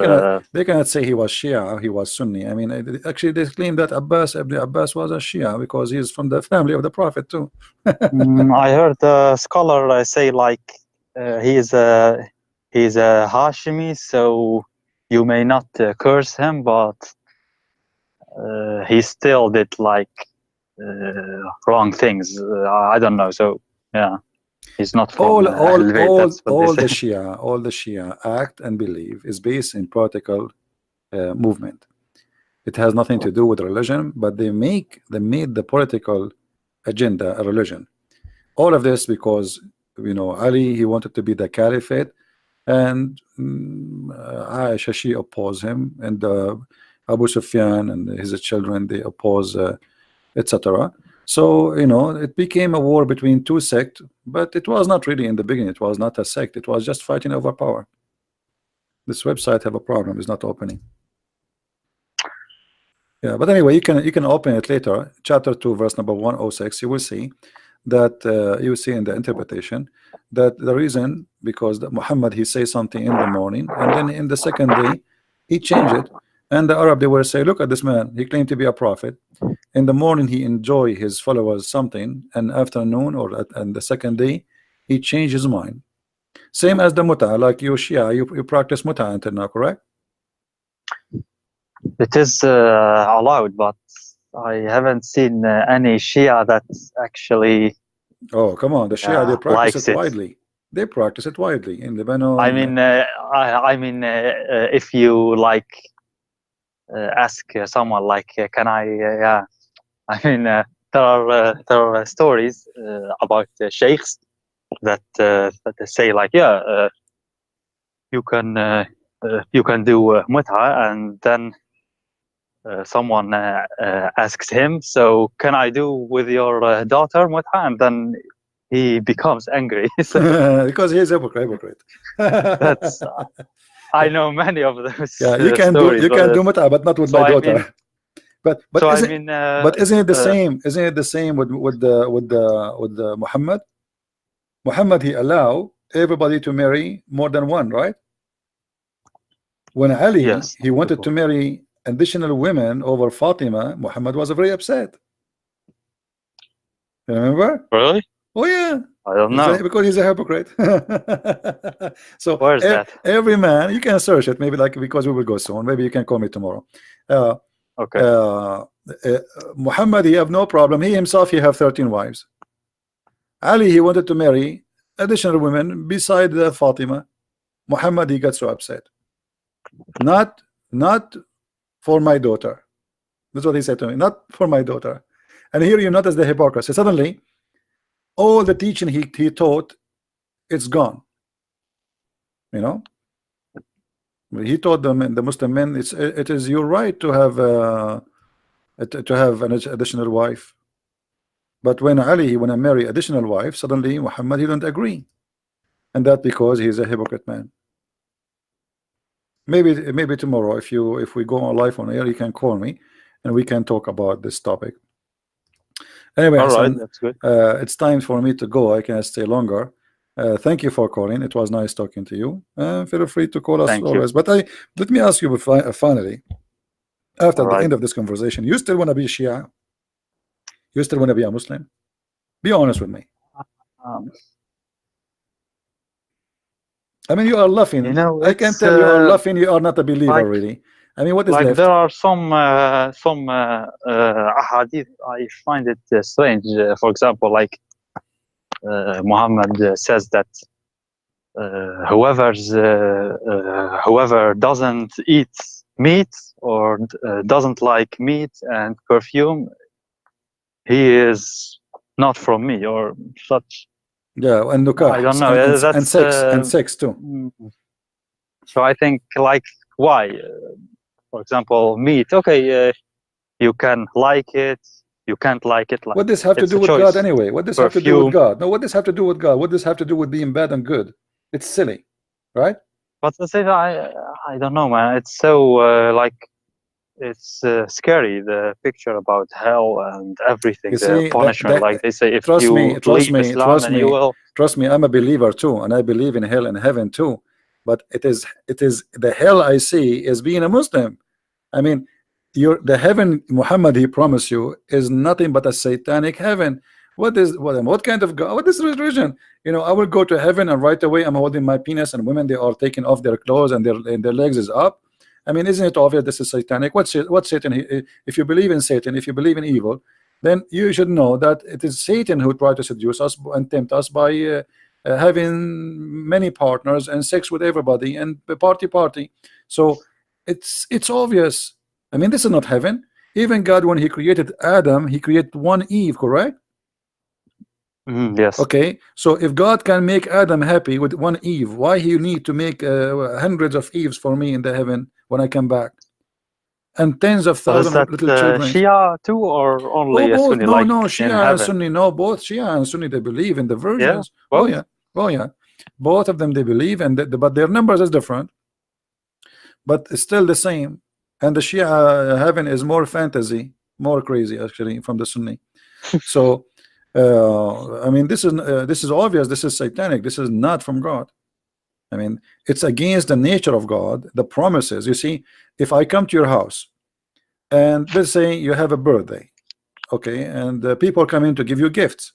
they cannot say he was Shia, he was Sunni. I mean, actually, they claim that Ibn Abbas was a Shia because he's from the family of the Prophet too. I heard a scholar say like he's a Hashimi, so you may not curse him, but he still did like wrong things. I don't know. So yeah. He's not from all the Shia act and believe is based in political movement. It has nothing to do with religion, but they made the political agenda a religion. All of this because, you know, Ali, he wanted to be the caliphate, and Aisha, she opposed him, and Abu Sufyan and his children, they oppose, etc. So, you know, it became a war between two sects, but it was not really in the beginning. It was not a sect. It was just fighting over power. This website have a problem. It's not opening. Yeah, but anyway, you can open it later, chapter 2, verse number 106. You will see that you see in the interpretation that the reason because Muhammad he says something in the morning and then in the second day he changed it, and the Arab they will say, look at this man, he claimed to be a prophet. In the morning he enjoy his followers something, and afternoon and the second day he changed his mind. Same as the muta, like you Shia, you practice muta until now, correct? It is allowed, but I haven't seen any Shia that actually Oh, come on, the Shia they practice likes it it. widely. They practice it widely in Lebanon. I mean, if you like ask someone like, can I? Yeah, I mean, there are stories about sheikhs that they say like, yeah, you can do mut'a, and then someone asks him, so can I do with your daughter mut'a? And then he becomes angry. So because he is a hypocrite. that's I know many of those Yeah, you stories. you can do muta, but not with so my I daughter. mean, but so I isn't mean, but isn't it the same? Isn't it the same with the Muhammad? Muhammad he allow everybody to marry more than one, right? When Ali yes, he wanted to marry additional women over Fatima, Muhammad was very upset. You remember? really? Oh yeah. I don't know. Because he's a hypocrite. So Where's that? every man, you can search it, maybe like because we will go soon. Maybe you can call me tomorrow. Okay. Muhammad, he have no problem. He himself, he have 13 wives. Ali, he wanted to marry additional women beside Fatima. Muhammad, he got so upset. Not for my daughter. That's what he said to me. Not for my daughter. And here you notice the hypocrisy. Suddenly, all the teaching he taught, it's gone. You know, he taught them, the Muslim men, it is your right to have an additional wife. But when Ali he want to marry additional wife, suddenly Muhammad he don't agree, and that because he's a hypocrite man. Maybe tomorrow, if we go on live on air, you can call me and we can talk about this topic. Anyway, All right, Hassan, that's good. it's time for me to go. I can stay longer. Thank you for calling. It was nice talking to you. Feel free to call us Thank always. you. But let me ask you finally, after the Right. end of this conversation, you still want to be Shia? You still want to be a Muslim? Be honest with me. I mean, you are laughing. You know, I can tell you are laughing. You are not a believer, like, really. I mean, what is like left? there are some ahadith. I find it strange. For example, like Muhammad says that whoever doesn't eat meat or doesn't like meat and perfume, he is not from me, or such. Yeah, and I don't know. and sex too. So I think, like, why? For example, meat. Okay, you can like it. You can't like it. Like, what does have to it's do a with choice. God anyway? What does have to do with God? No, what does have to do with God? What does have to do with being bad and good? It's silly, right? But the same, I don't know, man. It's so like, it's scary, the picture about hell and everything, You the see, punishment. Like they say, if trust you me, leave Islam, then you will. trust me. I'm a believer too, and I believe in hell and heaven too. But it is the hell I see is being a Muslim. I mean, the heaven Muhammad he promised you is nothing but a satanic heaven. What kind of God? What is religion? You know, I will go to heaven and right away I'm holding my penis, and women they are taking off their clothes and their legs is up. I mean, isn't it obvious this is satanic? What's Satan? If you believe in Satan, if you believe in evil, then you should know that it is Satan who tried to seduce us and tempt us by having many partners and sex with everybody and party. So it's obvious. I mean, this is not heaven. Even God, when he created Adam, he created one Eve, correct? Yes. Okay, so if God can make Adam happy with one Eve, why he need to make hundreds of Eves for me in the heaven when I come back, and tens of thousands of little children? Shia too, or only both? Sunni? No, like no, in Shia and heaven? Sunni. No, both Shia and Sunni they believe in the virgins. Yeah, Oh yeah, oh yeah, both of them they believe, and but their numbers is different, but it's still the same. and the Shia heaven is more fantasy, more crazy actually from the Sunni. So I mean, this is obvious. This is satanic. This is not from God. I mean, it's against the nature of God, the promises. You see, if I come to your house and let's say you have a birthday, okay, and people come in to give you gifts.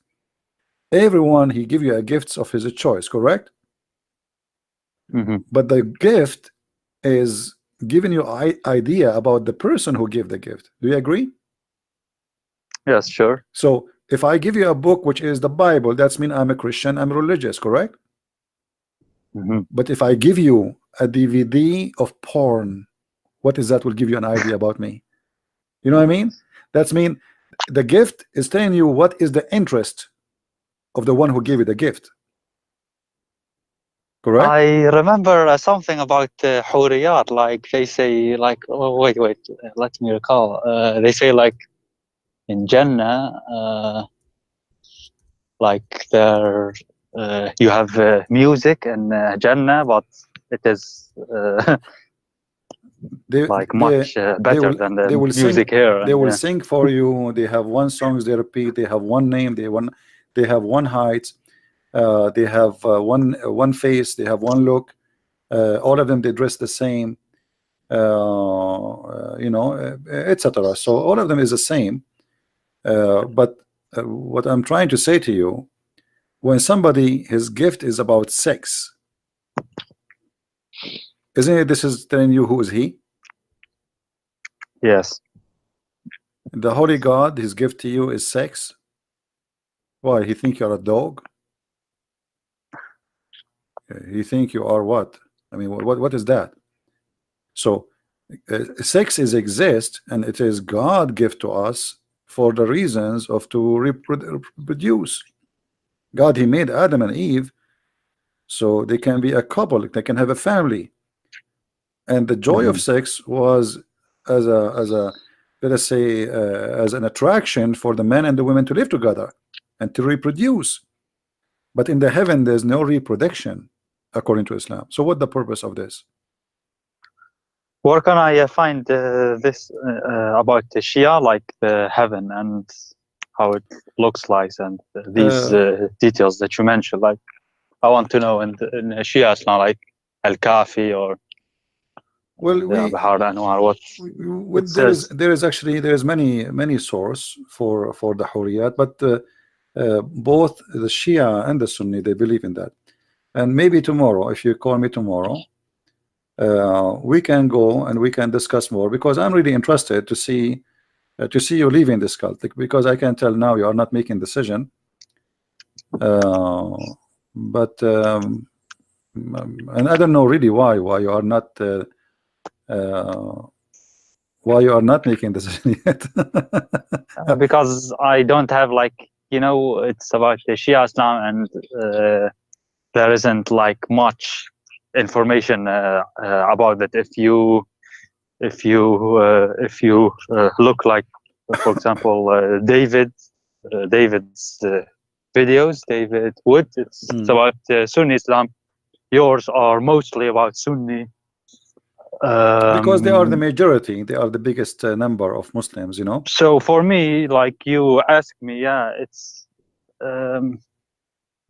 Everyone, he give you a gifts of his choice, correct? But the gift is giving you idea about the person who gave the gift. Do you agree? Yes, sure. So if I give you a book which is the Bible, that's mean I'm a Christian, I'm religious, correct? But if I give you a DVD of porn, what is that will give you an idea about me? You know what I mean? That's mean the gift is telling you what is the interest of the one who gave you the gift. Correct? I remember something about Huriyat, like they say, like, oh, wait, let me recall. They say, like, in Jannah, like, there, you have music in Jannah, but it is like much better than the music here. They will sing for you. They have one songs they repeat. They have one name. They have one height. They have one face. They have one look. All of them they dress the same. You know, etc. So all of them is the same. But what I'm trying to say to you, when somebody his gift is about sex, isn't it? This is telling you who is he? Yes. The holy God, his gift to you is sex. Why? He think you're a dog? He think you are what? I mean, what is that? So sex is exist, and it is God gift to us for the reasons of to reproduce. God, he made Adam and Eve so they can be a couple, they can have a family, and the joy of sex was as a let us say as an attraction for the men and the women to live together and to reproduce. But in the heaven there's no reproduction according to Islam. So what the purpose of this? Where can I find this about the Shia, like the heaven and how it looks like, and these details that you mentioned? Like, I want to know in Shia Islam, like Al-Kafi or Bahar Anwar. What there is actually many source for the Hurriyat, but both the Shia and the Sunni they believe in that. And maybe tomorrow, if you call me tomorrow, we can go and we can discuss more, because I'm really interested to see you leaving this cult, because I can tell now you are not making decision. But and I don't know really why you are not making decision yet. Because I don't have, like, you know, it's about the Shia Islam, and there isn't like much information about it. If you look, like, for example, David's videos, David Wood, it's about Sunni Islam. Yours are mostly about Sunni. Because they are the majority, they are the biggest number of Muslims, you know. So for me, like you asked me, yeah, it's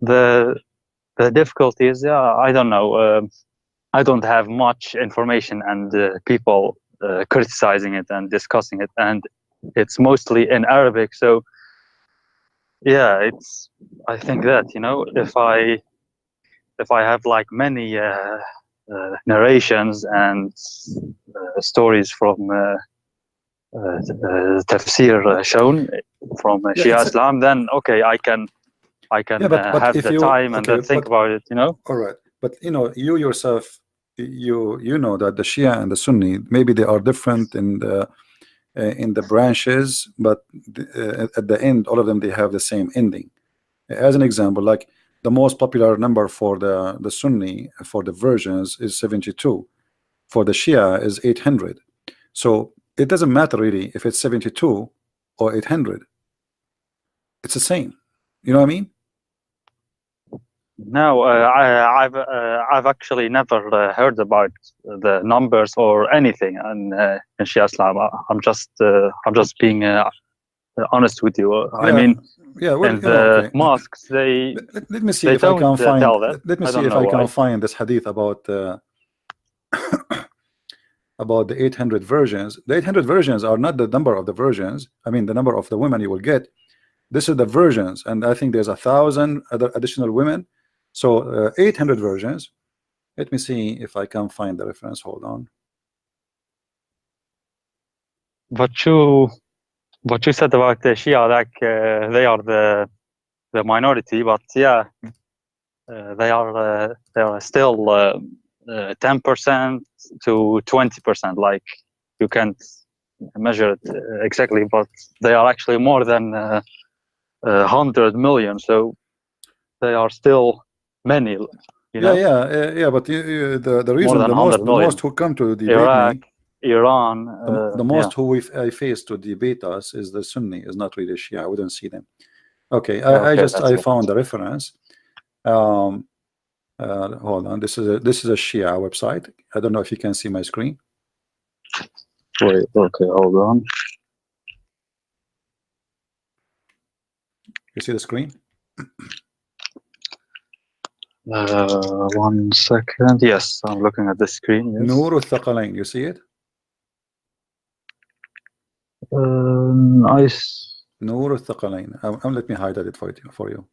the difficulty is, I don't know. I don't have much information, and people criticizing it and discussing it, and it's mostly in Arabic. So yeah, it's, I think that, you know, if I have like many narrations and stories from tafsir shown from Shia Islam, then okay, I can but have the time and then think about it, you know. All right, but you know, you yourself, you know that the Shia and the Sunni, maybe they are different in the branches, but at the end all of them they have the same ending. As an example, like the most popular number for the Sunni for the versions is 72, for the Shia is 800. So it doesn't matter really if it's 72 or 800, it's the same. You know what I mean? No, I've actually never heard about the numbers or anything in Shia Islam. I'm just being honest with you. I mean, yeah, well, in you know, the okay. mosques, Let me see they if I don't can find. tell that. Let me I see don't if know I can why. find this hadith about about the 800 versions. The 800 versions are not the number of the versions. I mean, the number of the women you will get. This is the versions, and I think there's 1,000 other additional women. So 800 versions. Let me see if I can find the reference. Hold on. But you said about the Shia, like they are the minority, but yeah, they are still 10% to 20%. Like you can't measure it exactly, but they are actually more than 100 million. So they are still many. You know, Yeah. But the more reason than the 100 million. most who come to debate Iraq, me, Iran. the most who I face to debate us is the Sunni, is not really Shia. I wouldn't see them. Okay, I found the reference. Hold on. This is a Shia website. I don't know if you can see my screen. Wait, okay, hold on. You see the screen? 1 second. Yes, I'm looking at the screen. Yes. Nur al-Thaqalain. You see it? Nur al-Thaqalain. Let me highlight it for you.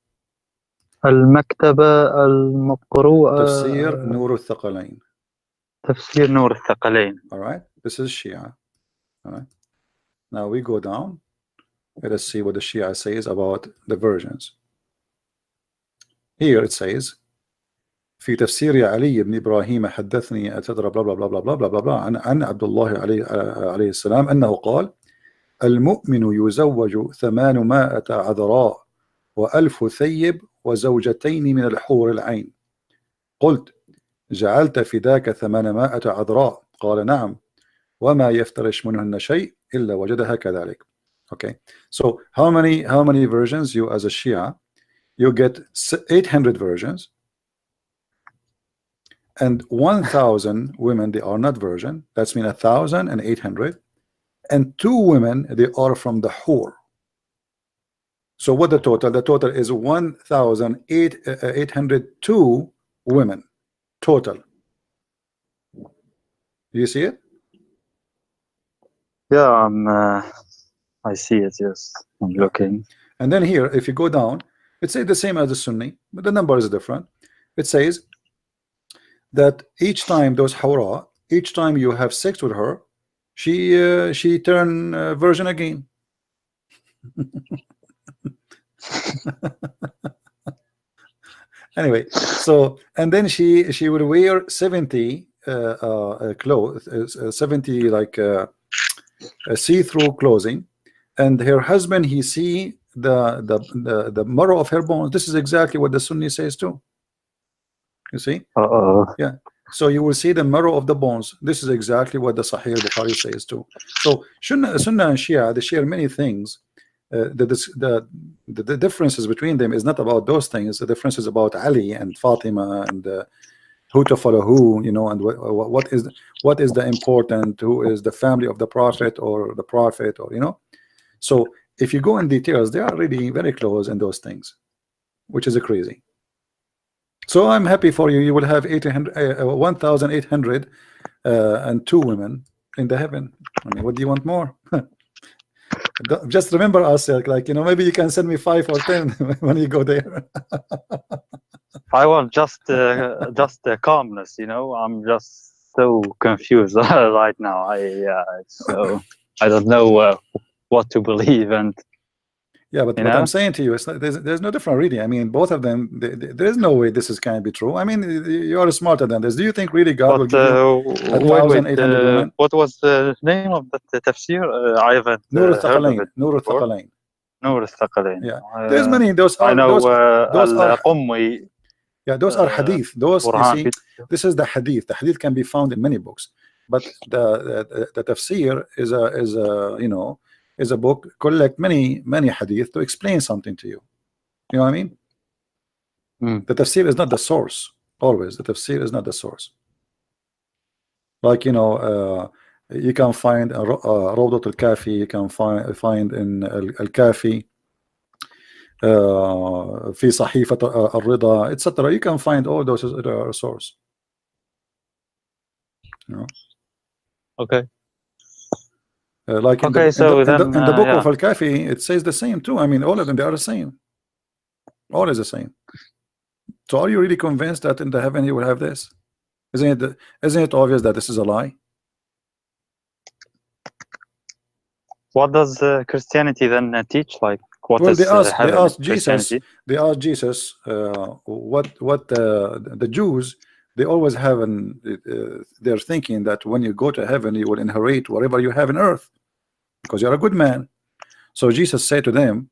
المكتبة المقروءة. تفسير نور الثقلين. تفسير نور الثقلين. All right. This is Shia. All right. Now we go down. Let us see what the Shia says about the versions. Here it says في تفسير علي بن إبراهيم حدثني أتدرى بلا بلا بلا بلا بلا بلا بلا عن عبد الله عليه السلام أنه قال المؤمن يزوج 800 عذراء و1000 ثيب وزوجتين من الحور العين. قلت جعلت فداك 800 عذراء؟ قال نعم وما يفترش منهن شيء إلا وجدها كذلك. Okay, so how many versions you as a Shia? You get 800 versions, and 1,000 women they are not virgin. That's mean 1,800, and 2 women they are from the Hur. So what the total? The total is 1,802 women total. You see it? Yeah, I see it. Yes, I'm looking. And then here, if you go down, it says the same as the Sunni, but the number is different. It says that each time those Hawra, each time you have sex with her, she turn virgin again. Anyway, so and then she would wear 70 clothes, 70 like see-through clothing, and her husband he see the marrow of her bones. This is exactly what the Sunni says too. You see? Yeah. So you will see the marrow of the bones. This is exactly what the Sahih Bukhari says too. So Sunnah and Shia, they share many things. The differences between them is not about those things. The difference is about Ali and Fatima and who to follow who, you know, and what is the important, who is the family of the Prophet or the Prophet, or you know. So if you go in details, they are really very close in those things, which is crazy. So I'm happy for you. You will have 1,800 and 2 women in the heaven. I mean, what do you want more? Just remember us, like you know, maybe you can send me 5 or 10 when you go there. I want just calmness, you know. I'm just so confused right now. So I don't know what to believe, and yeah, but what I'm saying to you is there's no different reading. I mean, both of them. There's no way this can be true. I mean, you are smarter than this. Do you think really God will give you 1,800 women? What was the name of the tafsir? I haven't Nur heard of it. Nur al-Thaqalain. Nur al-Thaqalain. Yeah, there's many. Those are I know those are Qummi. Yeah, those are hadith. Those you see, this is the hadith. The hadith can be found in many books, but the tafsir is a you know, is a book collect many hadith to explain something to you. You know what I mean? The tafsir is not the source. Always, the tafsir is not the source. Like, you know, you can find Rawdat al-Kafi, you can find in al-Kafi, في صحيفة الرضا, etc. You can find all those source. You know? Okay. Like in Okay, the book of al-Kafi, it says the same too. I mean, all of them, they are the same. All is the same. So are you really convinced that in the heaven you will have this? Isn't it obvious that this is a lie? What does Christianity then teach? Like, what well, is they asked Jesus. They asked Jesus what the Jews, they always have they're thinking that when you go to heaven you will inherit whatever you have in earth because you're a good man. So Jesus said to them,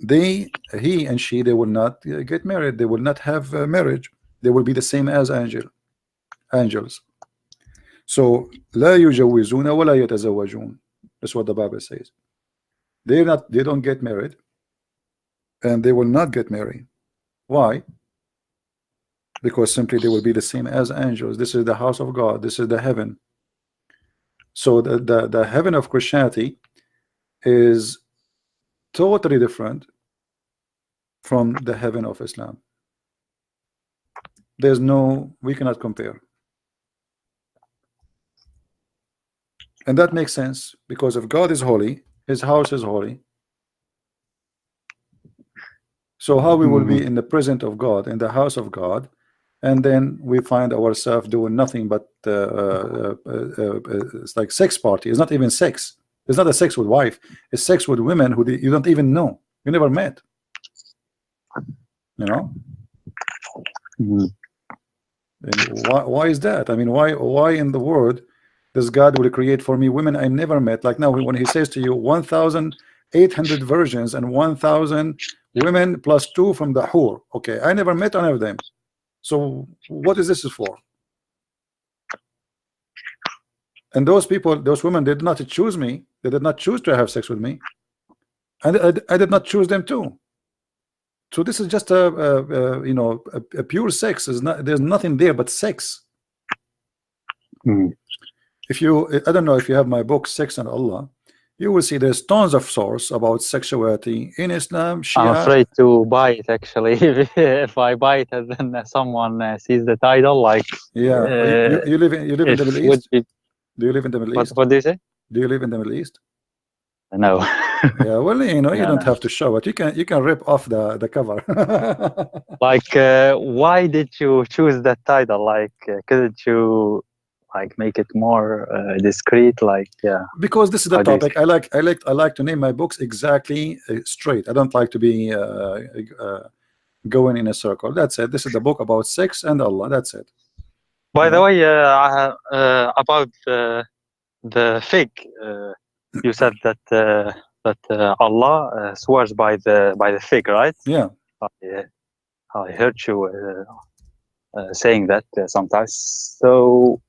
he and she, they will not get married, they will not have marriage, they will be the same as angels. So لا يجوزون ولا يتزوجون. That's what the Bible says. They don't get married, and they will not get married. Why? Because simply they will be the same as angels. This is the house of God. This is the heaven. So the heaven of Christianity is totally different from the heaven of Islam. We cannot compare. And that makes sense, because if God is holy, his house is holy. So how we will be in the presence of God, in the house of God, and then we find ourselves doing nothing but it's like sex party. It's not even sex. It's not a sex with wife. It's sex with women who you don't even know. You never met. You know. And why is that? I mean, why in the world does God will create for me women I never met? Like now, when he says to you 1,800 virgins and 1,000 women plus 2 from the whore. Okay, I never met any of them. So what is this for? And those people, those women, did not choose me. They did not choose to have sex with me, and I did not choose them too. So this is just you know, a pure sex. There's nothing there but sex. If you, I don't know if you have my book Sex and Allah, you will see there's tons of source about sexuality in Islam, Shia. I'm afraid to buy it, actually. If I buy it and then someone sees the title, like, you live in the Middle East? Do you live in the Middle East? What do you say? Do you live in the Middle East? No. Yeah, well, you know, you don't have to show it. You can rip off the cover. Like, why did you choose that title? Like, couldn't you like make it more discreet? Like, because this is the topic. I like to name my books exactly straight. I don't like to be going in a circle. That's it. This is the book about sex and Allah. That's it. By the way, about the fig, you said that Allah swears by the fig, right? Yeah. I heard you saying that sometimes. So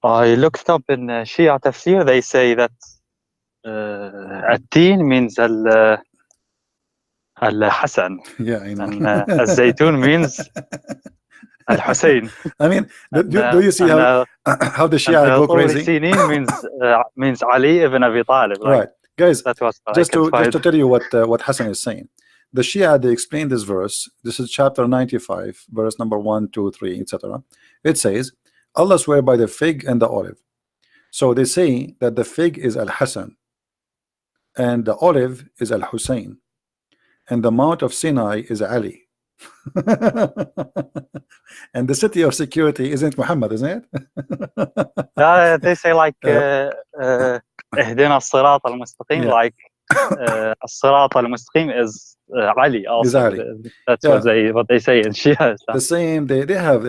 I looked up in Shia tafsir. They say that التين means al-Hasan. Yeah, I know. And al-Zaytun means al-Hussein. I mean, do you see how the Shia go crazy? means Ali ibn Abi Talib. Like, right, guys. That was just to tell you what Hassan is saying. The Shia, they explain this verse. This is chapter 95, verse number 1, 2, 3, etc. It says, Allah swear by the fig and the olive. So they say that the fig is Al-Hasan and the olive is Al-Hussein and the Mount of Sinai is Ali. And the city of security isn't Muhammad, isn't it? They say like اهدنا الصراط المستقيم, like الصراط المستقيم is Ali also. That's what they say in Shia. The same. They have.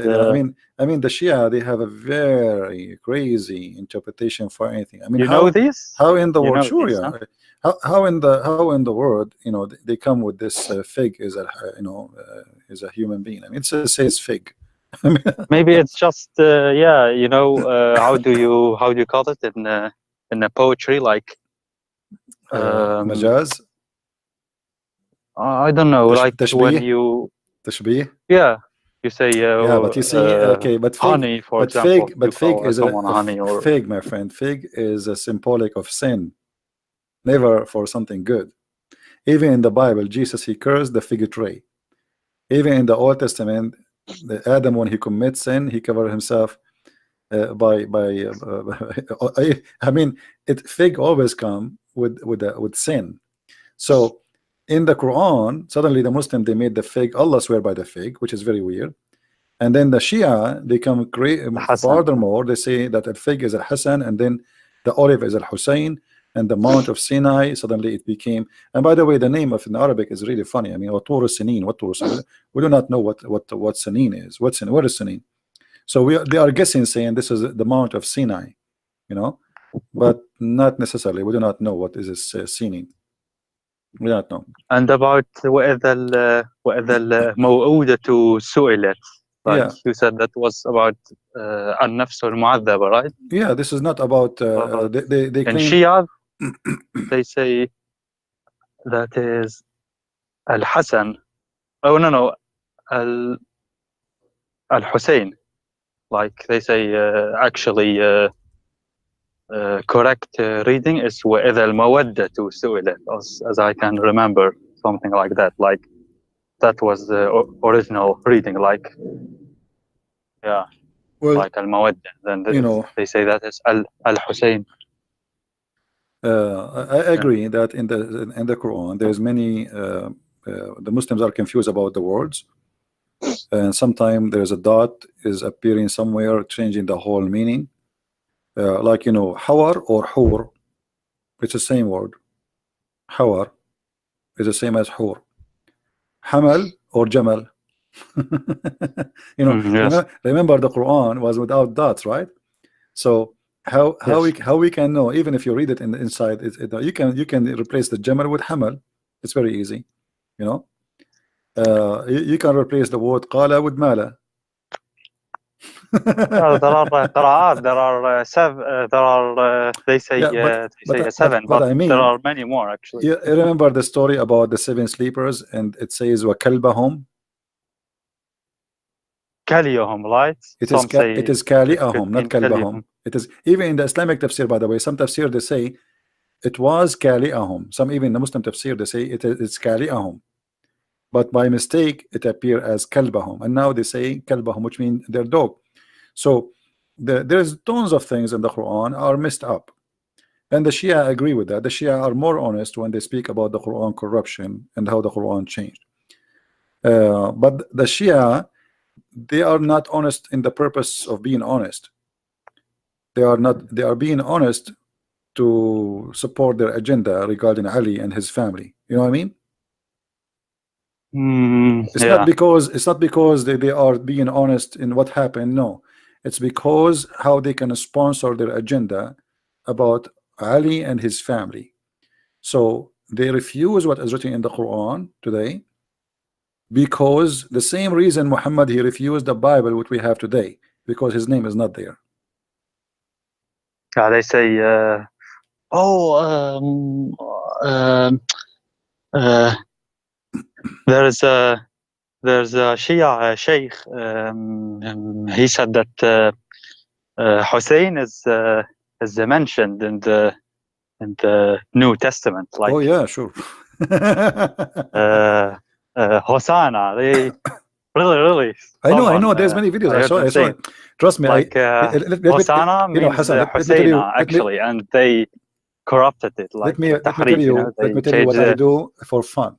I mean, the Shia, they have a very crazy interpretation for anything. I mean, know this? How in the world? Sure, yeah. Huh? How in the world? You know, they come with this fig is is a human being. I mean, it says fig. Maybe it's just you know, how do you call it in the poetry, like Majaz? I don't know, like when تشبيه. you, تشبيه. yeah, you say Yeah, but you see, okay, but fig, honey, for example, you but fig call is someone honey, or fig, my friend. Fig is a symbolic of sin, never for something good. Even in the Bible, Jesus, he cursed the fig tree. Even in the Old Testament, the Adam, when he commits sin, he covered himself by I mean, fig always come with sin. So in the Quran, suddenly the Muslim, they made the fig, Allah swear by the fig, which is very weird. And then the Shia, they come Hassan. furthermore, they say that a fig is al Hassan, and then the olive is al Hussein, and the Mount of Sinai, suddenly it became. And by the way, the name of in Arabic is really funny. I mean, what Sinin, what we do not know what Sinin is. What is Sinin? So they are guessing, saying this is the Mount of Sinai, you know, but not necessarily. We do not know what is this Sinin. We do not know. And about وإذا الموءودة سئلت, like Yeah, you said, that was about النفس المعذبة, right? yeah. This is not about. They in claim. Shia, they say that is Al Hassan. Oh no, Al Hussein. Like they say, actually, correct reading is وإذا المودة سئلت, as I can remember, something like that. Like that was the original reading. Like, yeah, Well, like Al Mawadda. Then they say that is Al Hussein. I agree that in the Quran there's many the Muslims are confused about the words, and sometimes there's a dot is appearing somewhere, changing the whole meaning. Like hawar or hur, it's the same word. Hawar is the same as hur. Hamal or jamal. Yes. Remember the Quran was without dots, right? So how we can know, even if you read it in the inside, you can replace the jamal with hamal. It's very easy, you can replace the word qala with mala. There are qira'at, there are they say seven, but I mean, there are many more actually. You remember the story about the 7 sleepers, and it says wa kalbahum. Kaliyahum, right? It is kali'ahum, not kalbahum. It is even in the Islamic tafsir, by the way. Some tafsir they say it was kali'ahum. Some even the Muslim tafsir they say it's kali'ahum, but by mistake it appeared as kalbahum, and now they say kalbahum, which means their dog. So there's tons of things in the Quran are messed up, and the Shia agree with that. The Shia are more honest when they speak about the Quran corruption and how the Quran changed. But the Shia, they are not honest in the purpose of being honest. They are being honest to support their agenda regarding Ali and his family. You know what I mean? It's not because they are being honest in what happened. No, it's because how they can sponsor their agenda about Ali and his family. So they refuse what is written in the Quran today, because the same reason Muhammad, he refused the Bible which we have today, because his name is not there. They say there's a Shia sheikh, he said that Hussein is mentioned in the New Testament. Like, oh yeah, sure. Hosanna, they really I know there's many videos. I saw it. Trust me. Like Hosanna means Hussein actually, and they corrupted it. Like, let me tell you what I do for fun.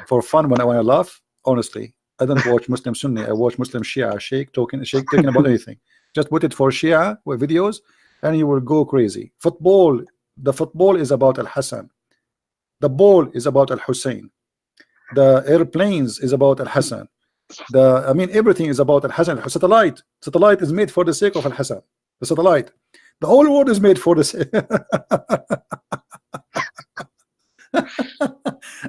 For fun, when I laugh, honestly, I don't watch Muslim Sunni. I watch Muslim Shia Sheikh talking about anything. Just put it for Shia with videos, and you will go crazy. Football, the football is about Al Hassan. The ball is about Al Hussein. The airplanes is about Al Hassan. I mean, everything is about Al Hassan. Satellite is made for the sake of Al Hassan. The satellite, the whole world is made for the sake.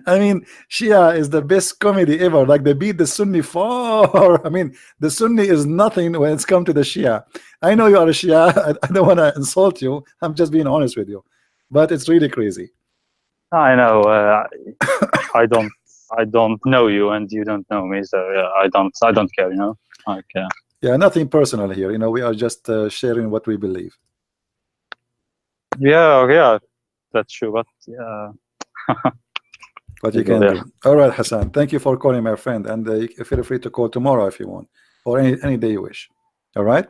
I mean, Shia is the best comedy ever. Like, they beat the Sunni far. I mean, the Sunni is nothing when it's come to the Shia. I know you are a Shia. I don't want to insult you. I'm just being honest with you, but it's really crazy. I know. I don't know you and you don't know me, so I don't care, you know. Like, yeah, nothing personal here. You know, we are just sharing what we believe. yeah, that's true. But yeah. What you can do. All right, Hassan. Thank you for calling, my friend, and feel free to call tomorrow if you want, or any day you wish. All right.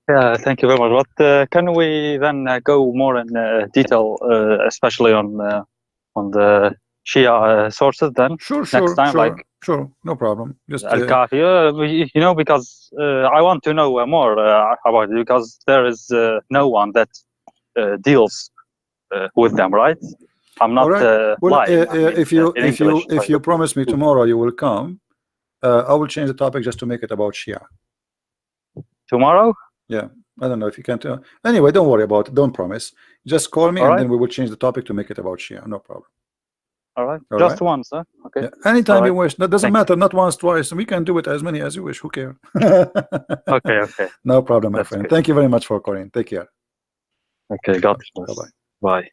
Yeah, thank you very much. But can we then go more in detail, especially on the Shia sources then? Sure, Next time, like sure, no problem. Just Al-Kafi, you know, because I want to know more about it, because there is no one that deals with them, right? I'm not well, lying. if you promise me tomorrow you will come, I will change the topic just to make it about Shia. Tomorrow? Yeah, I don't know if you can. Anyway, don't worry about it. Don't promise. Just call me, and then we will change the topic to make it about Shia. No problem. All right. Just once, huh? Okay. Yeah. Anytime you wish. That doesn't matter. Not once, twice. We can do it as many as you wish. Who cares? Okay. No problem, my friend. Good. Thank you very much for calling. Take care. Okay. God bless. Bye-bye. Bye.